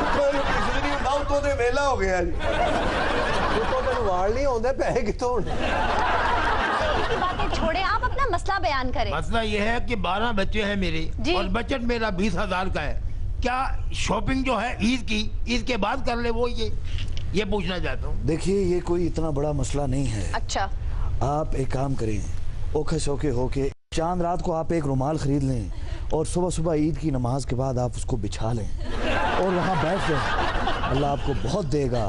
उत्तों कुछ नहीं ਹੁੰਦਾ, उत्तों ਦੇ ਵੇਲਾ ਹੋ ਗਿਆ ਜੀ। उत्तों ਤੈਨੂੰ ਵਾਲ ਨਹੀਂ ਆਉਂਦੇ, ਪੈਸੇ ਕਿੱਥੋਂ ਹੋਣ? बातें छोड़े, आप अपना मसला बयान करें। मसला ये है कि 12 बच्चे हैं मेरे और बजट मेरा 20,000 का है। क्या शॉपिंग जो है ईद के बाद कर ले वो ये पूछना चाहता हूँ। देखिए ये कोई इतना बड़ा मसला नहीं है। अच्छा। आप एक काम करें, ओखे सोखे होके चांद रात को आप एक रुमाल खरीद लें और सुबह सुबह ईद की नमाज के बाद आप उसको बिछा लें और वहाँ बैठ लें। अल्लाह आपको बहुत देगा।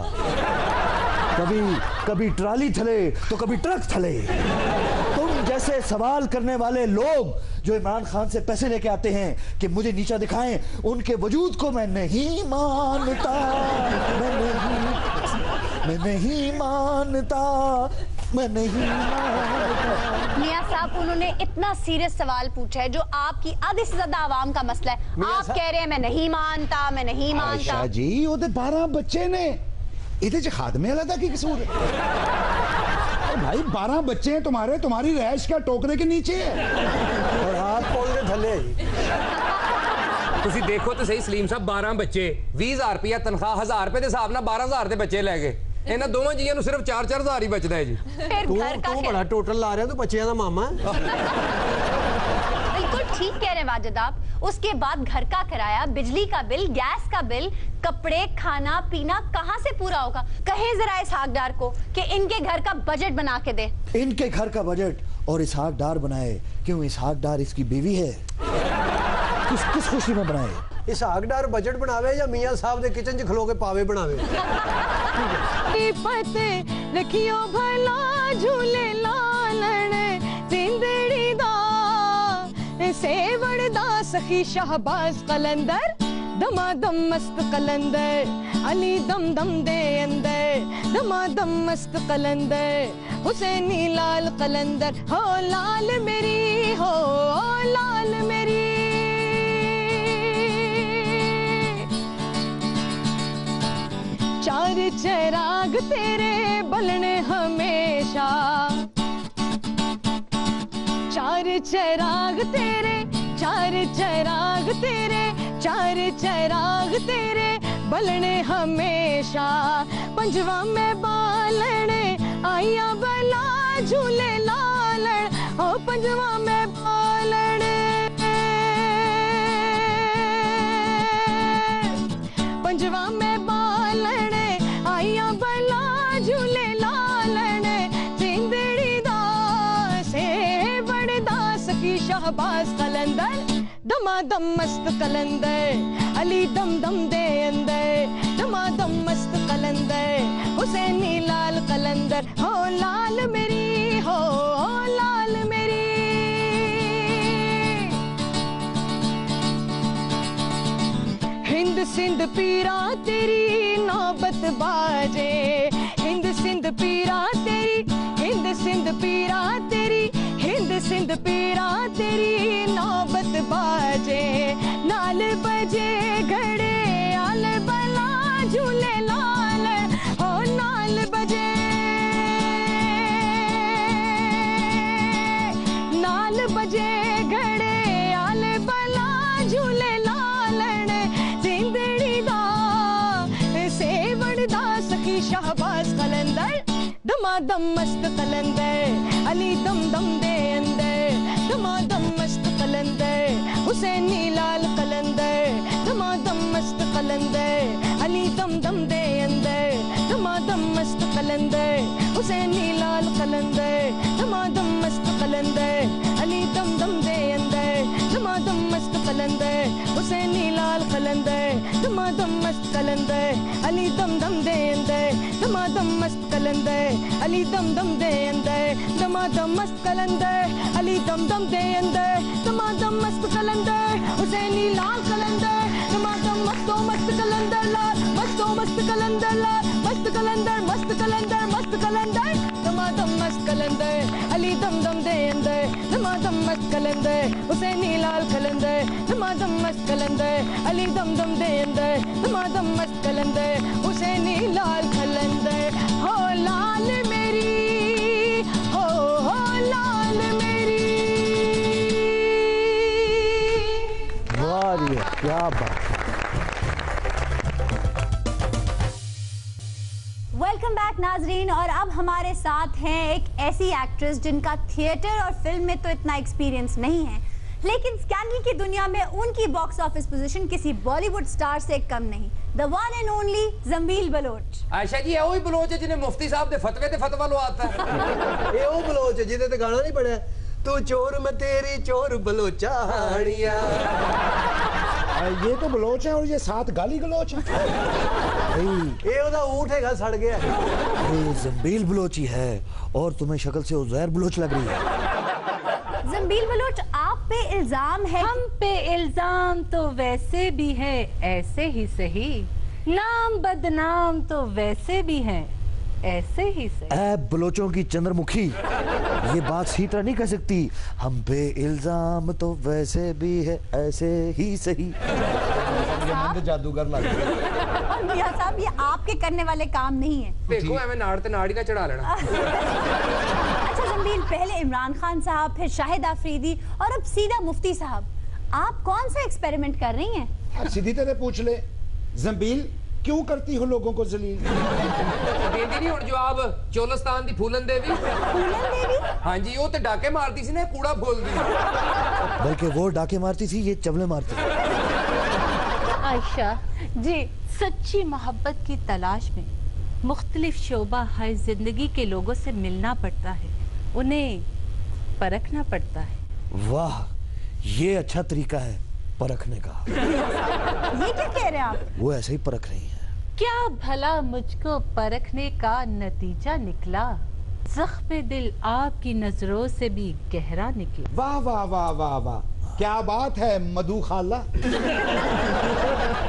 कभी ट्राली थले तो कभी ट्रक थले। तुम जैसे सवाल करने वाले लोग जो इमरान खान से पैसे लेके आते हैं कि मुझे नीचा दिखाएं, उनके वजूद को मैं नहीं मानता, मैं नहीं मानता। मियां साहब उन्होंने इतना सीरियस सवाल पूछा है जो आपकी आधी से ज्यादा आवाम का मसला है। आप कह रहे हैं मैं नहीं मानता, मैं नहीं मानता। आयशा जी ओदे 12 बच्चे ने, इधे च खादमे वाला दा की कसूर है? भाई 12 बच्चे हैं तुम्हारे, तुम्हारी रैश का टोकरे के नीचे है और हाथ पोल के थले। ਤੁਸੀਂ ਦੇਖੋ ਤੇ ਸਹੀ ਸਲੀਮ ਸਾਹਿਬ, 12 ਬੱਚੇ 20,000 ਰੁਪਇਆ ਤਨਖਾਹ, 1000 ਰੁਪਏ ਦੇ ਹਿਸਾਬ ਨਾਲ 12,000 ਦੇ ਬੱਚੇ ਲੈ ਗਏ। ਇਹਨਾਂ ਦੋਵਾਂ ਜੀਆਂ ਨੂੰ ਸਿਰਫ 4-4 ਹਜ਼ਾਰ ਹੀ ਬਚਦਾ ਹੈ ਜੀ। तू बड़ा टोटल ला रहा है, तू बच्चियां दा मामा है। बिल्कुल ठीक कह रहे हैं वाजिद आप। उसके बाद घर का किराया, बिजली का बिल, गैस का बिल, कपड़े, खाना पीना कहाँ से पूरा होगा? कहें जरा इसहाक डार को कि इनके घर का बजट बना के दे। इनके घर का बजट और इसहाक डार बनाए। क्यों इसहाक डार इसकी बीवी है? किस खुशी में बनाए? इसहाक डार बजट बनावे या मियां साहब दे किचन च खलो के पावे बनावे? पते रखियो भला झूले लालण जिंदड़ी दा सेवड़ दा सखी शहबाज कलंदर दमादम मस्त कलंदर अली दम दम दे अंदर दमादम मस्त कलंदर हुसैनी लाल कलंदर हो लाल मेरी हो लाल मेरी। चार चिराग तेरे बलने हमेशा, चार चिराग तेरे, चार चिराग तेरे, चार चिराग तेरे बलने हमेशा। पंजवा में बालने आइया बला झूले लालण ओ पंजवा में बालने, पंजवा में बालने आइया बला शहबाज कलंदर दमादम मस्त कलंदर अली दम दम दे अंदर दमादम मस्त कलंदर हुसैनी लाल कलंदर हो लाल मेरी हो लाल मेरी हिंद सिंध पीरा तेरी नौबत बाजे हिंद सिंध पीरा तेरी हिंद सिंध पीरा तेरी हिंद सिंध पीरा तेरी नौबत बाजे नाल बजे घड़े आल बला झूले लाल हो नाल बजे नाल बजे घड़े आल बला झूले लालन जिंदड़ी दा सेवड़ दा सखी शहबाज कलंदर दमादम मस्त कलंदर अली दम दम दे अंदर दमादम मस्त कलंदर हुसैनी लाल कलंदर दमादम मस्त कलंदर अली दम दम दे अंदर दमादम मस्त कलंदर हुसैनी लाल कलंदर दमादम मस्त कलंदर अली दम दम दे अंदर दमादम मस्त कलंदर हुसैनी लाल कलंदर दमादम मस्त कलंदर अली दम दम दे अंदर दमादम मस्त कलंदर अली दम दम दे अंदर दमादम मस्त कलंदर अली दम दम दे अंदर दमादम मस्त कलंदर हुसैनी लाल कलंदर दमादम मस्तो मस्त कलंदर लाल मस्तो मस्त कलंदर लाल मस्त कलंदर मस्त कलंदर मस्त कलंदर दमादम मस्त कलंदर अली दम दम दे अंदर दमादम मस्त कलंदर हुसैनी लाल कलंदर दमादम मस्त कलंदर अली दम दम दे अंदर दमादम मस्त कलंदर हुसैनी लाल कलंदर हो लाल मेरी हो लाल मेरी वाह क्या बात। वेलकम बैक नाजरीन। और अब हमारे साथ हैं एक ऐसी एक्ट्रेस जिनका थिएटर और फिल्म में तो इतना एक्सपीरियंस नहीं है, लेकिन स्कैंडल की दुनिया में उनकी बॉक्स ऑफिस पोजीशन किसी बॉलीवुड स्टार से कम नहीं। The one and only Zambeel Baloch. Ayesha ji वही बलोच है जिन्हें मुफ्ती साहब दे फतवे ते फतवा लो आता है। ये वो बलोच है जिदे ते गाना नहीं पढ़ा तू चोर मैं तेरी चोर बलोचा हाड़िया। ये तो बलोच है और ये साथ गाली गलोच है। ये ओदा ऊंट हैगा सड़ गया। ये जंबील बलोची है और तुम्हें शक्ल से उज़ैर बलोच लग रही है। जंबील बलोच आप पे इल्जाम है। हम पे इल्जाम तो वैसे भी है ऐसे ही सही, नाम बदनाम तो वैसे भी है ऐसे ही सही। ऐ बलोचों की चंद्रमुखी, ये बात सीता नहीं कह सकती। हम पे इल्जाम तो वैसे भी है ऐसे ही सही। जादूगर लग मियां साहब ये आपके करने वाले काम नहीं है। देखो हमें नाड़ ते नाड़ी का चढ़ा लेना। अच्छा जंबील, पहले इमरान खान साहब, फिर शाहिद आफरीदी और अब सीधा मुफ्ती साहब, आप कौन सा एक्सपेरिमेंट कर रही हैं? सीधी तरह पूछ ले, जंबील क्यों करती हो लोगों को जलील? देंदी नहीं हुण जवाब चोलस्तान दी फूलन देवी। फूलन देवी? हाँ जी, वो तो डाके मारती सी ना, कूड़ा बोलदी। बल्कि वो डाके मारती थी, ये चवले मारती थी। आयशा जी, सच्ची मोहब्बत की तलाश में मुख्तलिफ शोबा है जिंदगी के लोगों से मिलना पड़ता है, उन्हें परखना पड़ता है। वाह, ये अच्छा तरीका है परखने का। ये क्या कह रहे हैं आप? वो ऐसे ही परख रही है। क्या भला मुझको परखने का नतीजा निकला, ज़ख्म दिल आपकी नजरों से भी गहरा निकला। वाह वाह वाह वाह वाह, क्या बात है मधु खाला।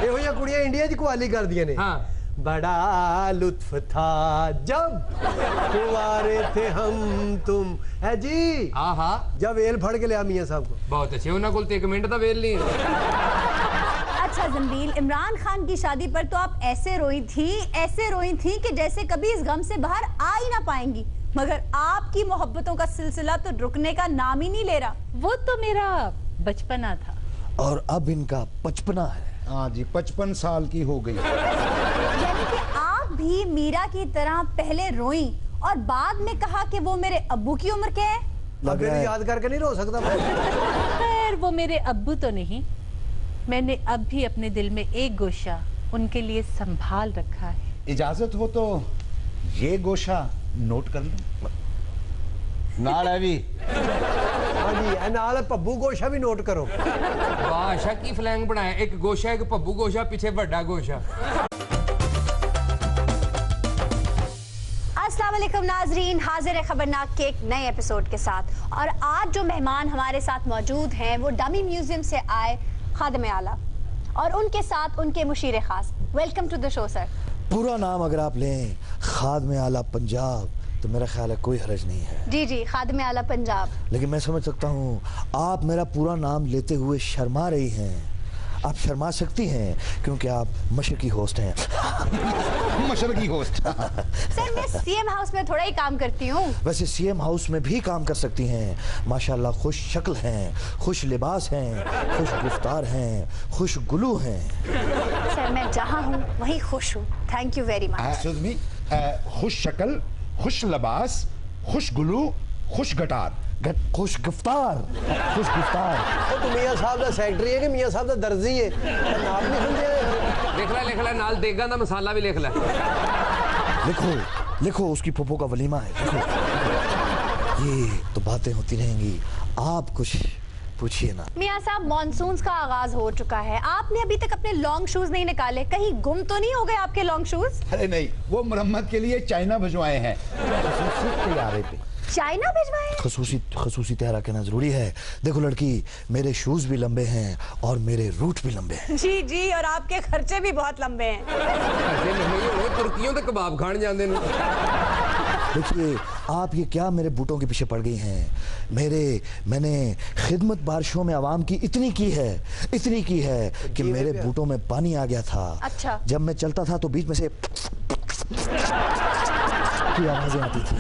ये कुड़ियां इंडिया च कवाली कर दिया ने। हाँ। बड़ा लुत्फ था जब कुंवारे थे हम तुम, है जी। हाँ हाँ, जब वेल फड़ के लिया मियां साहब को। बहुत अच्छे, उन्होंने कुल 1 मिनट का वेल नहीं। अच्छा जंबील, इमरान खान की शादी पर तो आप ऐसे रोई थी कि जैसे कभी इस गम से बाहर आ ही ना पाएंगी, मगर आपकी मोहब्बतों का सिलसिला तो रुकने का नाम ही नहीं ले रहा। वो तो मेरा बचपना था और अब इनका 55 है। हाँ जी, 55 साल की हो गई। यानी कि आप भी मीरा की तरह पहले रोई और बाद में कहा कि वो मेरे अब्बू की उम्र के हैं। लग रहा है याद करके नहीं रो सकता। खैर वो मेरे अब्बू तो नहीं, मैंने अब भी अपने दिल में एक गोशा उनके लिए संभाल रखा है। इजाजत हो तो ये गोशा नोट कर लो। नाल है भी हाँ जी नाल पब्बू गोशा भी नोट करो वाह आशा की फ्लैंग बनाया एक गोशा एक पब्बू गोशा पीछे बड़ा गोशा अस्सलाम वालेकुम नाजरीन, हाजिर है खबरनाक के एक नए एपिसोड के साथ। और आज जो मेहमान हमारे साथ मौजूद हैं वो डमी म्यूजियम से आए खादिम आला और उनके साथ उनके मुशीर खास। Welcome to the show sir. पूरा नाम अगर आप लें खादिम आला पंजाब तो मेरा ख्याल है कोई हर्ज नहीं है। जी जी, खादिम आला पंजाब। लेकिन मैं समझ सकता हूँ आप मेरा पूरा नाम लेते हुए शर्मा रही हैं। आप शर्मा सकती हैं क्योंकि आप मशरकी होस्ट हैं। मशरकी होस्ट सर मैं सीएम हाउस में थोड़ा ही काम करती हूँ। वैसे सीएम हाउस में भी काम कर सकती हैं। माशाल्लाह खुश शक्ल हैं, खुश लिबास हैं, खुश गिरफ्तार हैं, खुश गुलू हैं। सर मैं जहाँ हूँ वहीं खुश हूँ। Thank you very much. खुश शक्ल, खुश लिबास, खुश गुलू, खुश गटार, खुश गिरफ्तार, खुश गिरफ्तार। तो मियां साहब का सेक्रेटरी है कि मियां साहब का दर्जी है? नाम नहीं समझे। लिख ला नाल देगा दा मसाला भी लिख ला। लिखो उसकी फूफो का वलीमा है। लिखो ये तो बातें होती रहेंगी, आप कुछ पूछिए ना। मियां साहब मॉनसून का आगाज हो चुका है, आपने अभी तक अपने लॉन्ग शूज नहीं निकाले, कहीं गुम तो नहीं हो गए आपके लॉन्ग शूज? अरे नहीं, वो मरम्मत के लिए चाइना भिजवाए हैं। चाइना भिजवाए? खसूसी तैयारा कहना जरूरी है। देखो लड़की, मेरे शूज भी लंबे हैं और मेरे रूट भी लंबे हैं। जी जी, और आपके खर्चे भी बहुत लंबे हैं। तुर्कियों के कबाब खान जाते हैं। देखिए आप ये क्या मेरे बूटों के पीछे पड़ गई हैं। मैंने खिदमत बारिशों में आवाम की इतनी की है कि मेरे बूटों में पानी आ गया था। अच्छा। जब मैं चलता था तो बीच में से की आवाजें आती थी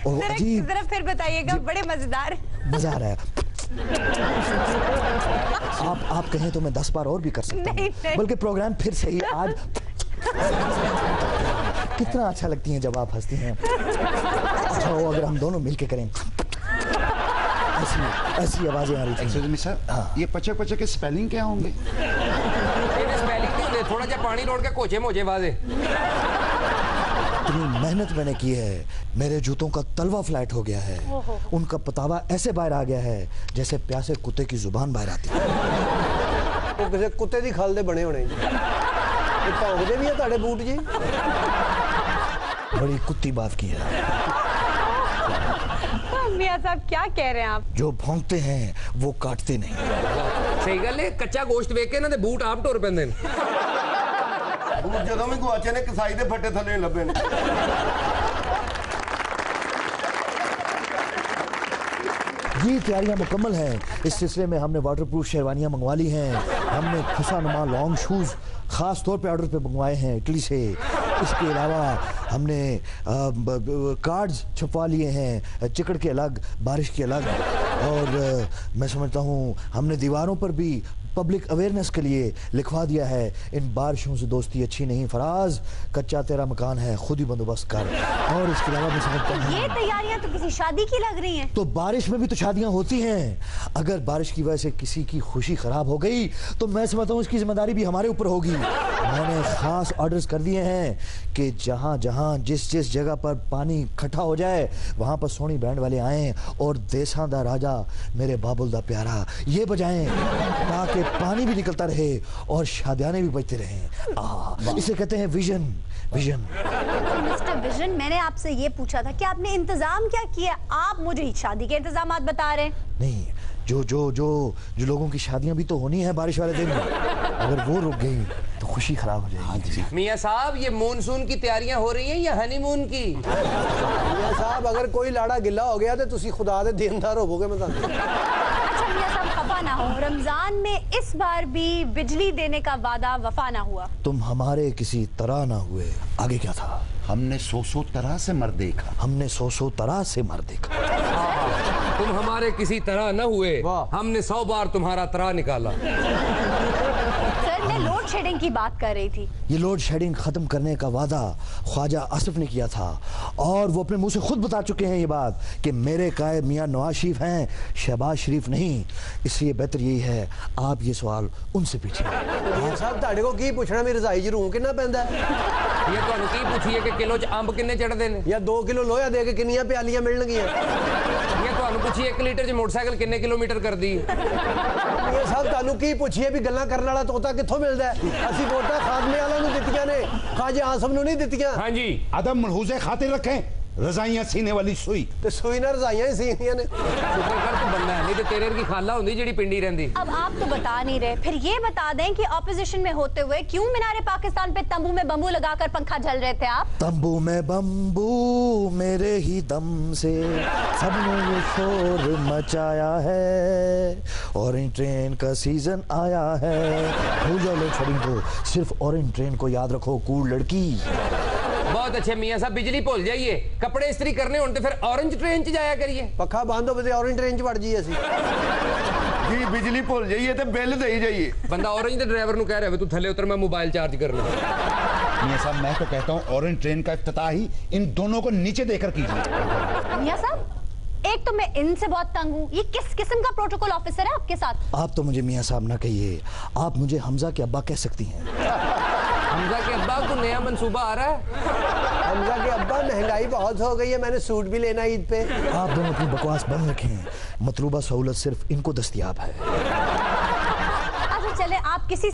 और अजीब। जरा फिर बताइएगा, बड़े मजेदार। मजा आ रहा है। आप कहें तो मैं 10 बार और भी कर सकता हूँ, बल्कि प्रोग्राम फिर से ही आज। कितना अच्छा लगती हैं जब आप हंसती हैं। अच्छा हो अगर हम दोनों मिलके करें। ऐसी आवाजें आ रही थी। हाँ। ये पचे के स्पेलिंग क्या होंगे? स्पेलिंग नहीं होते, थोड़ा सा पानी रोड के कोचे मोचे वाजे। इतनी मेहनत मैंने की है, मेरे जूतों का तलवा फ्लैट हो गया है। उनका पतावा ऐसे बाहर आ गया है जैसे प्यासे कुत्ते की जुबान बाहर आती है। तो किसी कुत्ते दी खाल दे बने होने जी। ये भौंकदे भी है ताड़े बूट जी। बड़ी कुत्ती बात की है। मियां साहब क्या कह रहे हैं आप? जो भौंकते हैं वो काटते नहीं। सही गल है, कच्चा गोश्त वेख के ना बूट आप टुर पैंदे ने। बूट जदों भी गुआचे ने कसाई दे फट्टे थले लभे ने। जी तैयारियां मुकम्मल हैं। इस सिलसिले में हमने वाटरप्रूफ शेरवानियां मंगवा ली हैं। हमने खसानुमा लॉन्ग शूज खास तौर पे ऑर्डर पे मंगवाए हैं इटली से। इसके अलावा हमने कार्ड्स छपवा लिए हैं, चिकड़ के अलग, बारिश के अलग। और मैं समझता हूँ हमने दीवारों पर भी पब्लिक अवेयरनेस के लिए लिखवा दिया है, इन बारिशों से दोस्ती अच्छी नहीं फराज, कच्चा तेरा मकान है, खुद ही बंदोबस्त कर। और इसके अलावा मैं समझता हूँ ये तैयारियां तो किसी शादी की लग रही हैं। तो बारिश में भी तो शादियां होती हैं। अगर बारिश की वजह से किसी की खुशी खराब हो गई तो मैं समझता हूँ इसकी जिम्मेदारी भी हमारे ऊपर होगी। मैंने खास ऑर्डर्स कर दिए हैं कि जहाँ जहाँ जिस जिस जगह पर पानी इकट्ठा हो जाए वहाँ पर सोनी बैंड वाले आएँ और देसा दा राजा मेरे बाबुल दा प्यारा ये बजाएं ताकि पानी भी निकलता रहे और शादियाने भी बजते रहें। इसे कहते हैं विजन। मिस्टर विजन, मैंने आपसे ये पूछा था कि आपने इंतजाम क्या किया, आप मुझे शादी के इंतजामात बता रहे हैं। नहीं, जो लोगों की शादियां भी तो होनी है बारिश वाले दिन, अगर वो रुक गई तो खुशी खराब हो जाएगी। मियां साहब ये मॉनसून की तैयारियां हो रही हैं या हनीमून की? मियां साहब अगर कोई लाड़ा गिला हो गया तो तुसी खुदा दे देनदार होवोगे। मैं अच्छा मियां साहब खफा ना हो, रमजान में इस बार भी बिजली देने का वादा वफा ना हुआ। तुम हमारे किसी तरह ना हुए, आगे क्या था? हमने 100 तरह से मर देखा। हमने 100 तरह से मर देखा। तुम हमारे किसी तरह न हुए, हमने 100 बार तुम्हारा तरह निकाला। सर मैं लोड शेडिंग की बात कर रही थी। ये लोड शेडिंग खत्म करने का वादा ख्वाजा आसिफ ने किया था और वो अपने मुंह से खुद बता चुके हैं ये बात कि मेरे कायब मियां नवाज शरीफ हैं, शहबाज शरीफ नहीं। इसलिए बेहतर यही है आप ये सवाल उनसे पूछिए। साहब ताड़े को की पूछना, मेरी रजाई च रूह कितना पैंदा है? ये ਤੁਹਾਨੂੰ ਕੀ ਪੁੱਛੀਏ ਕਿ ਕਿਲੋ ਚ ਅੰਬ ਕਿੰਨੇ ਚੜਦੇ ਨੇ या 2 किलो लोया दे के किन्नियां प्यालियां मिलणगियां? ये ਤੁਹਾਨੂੰ ਪੁੱਛੀ 1 ਲੀਟਰ ਚ ਮੋਟਰਸਾਈਕਲ ਕਿੰਨੇ ਕਿਲੋਮੀਟਰ ਕਰਦੀ ਹੈ ਇਹ ਸਭ ਤੁਹਾਨੂੰ ਕੀ ਪੁੱਛੀਏ ਵੀ ਗੱਲਾਂ ਕਰਨ ਵਾਲਾ ਤੋਤਾ ਕਿੱਥੋਂ ਮਿਲਦਾ ਹੈ? ਅਸੀਂ ਵੋਟਾਂ ਖਾਦਮੇ ਵਾਲਿਆਂ ਨੂੰ ਦਿੱਤੀਆਂ ਨੇ, ਖਾਜੇ ਆਸਮ ਨੂੰ ਨਹੀਂ ਦਿੱਤੀਆਂ। ਹਾਂਜੀ अदब मलहूजे खातिर रखें, रजाइयां सीने वाली सुई ਤੇ ਸੂਈ ਨਾਲ ਰਜ਼ਾਈਆਂ ਹੀ ਸੀਨੀਆਂ ਨੇ। शुक्र कर तू बंदा है, नहीं तो तेरे की खाला होंगी जेडी पिंडी रहंदी। अब आप तो बता नहीं रहे, फिर ये बता दें कि ऑपोजिशन में होते हुए क्यों मीनारे पाकिस्तान पे तंबू में बम्बू लगाकर पंखा झल रहे थे आप? तंबू में बम्बू मेरे ही दम से सबने ये शोर मचाया है, ऑरेंज ट्रेन का सीजन आया है। भूल जाओ लोड शेडिंग को, सिर्फ ऑरेंज ट्रेन को याद रखो कूल लड़की। बहुत अच्छे मियां साहब, बिजली भूल जाइए, कपड़े इस्त्री करने होने तो फिर ऑरेंज ट्रेन च जाया करिए। पक्खा बंद हो ऑरेंज ट्रेन च वड़ जाइए ਅਸੀਂ जी बिजली भूल जाइए तो बिल दे जाइए। बंदा ऑरेंज के ड्राइवर ਨੂੰ ਕਹਿ ਰਿਹਾ ਤੂੰ ਥੱਲੇ ਉਤਰ, मैं मोबाइल चार्ज कर लूं। मियां साहब मैं तो कहता हूँ ऑरेंज ट्रेन का इफ्तिताह ही इन दोनों को नीचे देकर कीजिए। मियां साहब एक तो मैं इनसे बहुत तंग हूँ, ये किस किस्म का प्रोटोकॉल ऑफिसर है आपके साथ? आप तो मुझे मियां साहब ना कहिए, आप मुझे हमजा के अब्बा कह सकती हैं। हमजा के अब्बा को नया मंसूबा आ रहा है। हमजा के अब्बा महंगाई बहुत हो गई है, मैंने सूट भी लेना ईद पे। आप दोनों अपनी बकवास बंद रखें, मतलूबा सहूलत सिर्फ इनको दस्तयाब है। अच्छा चले, आप किसी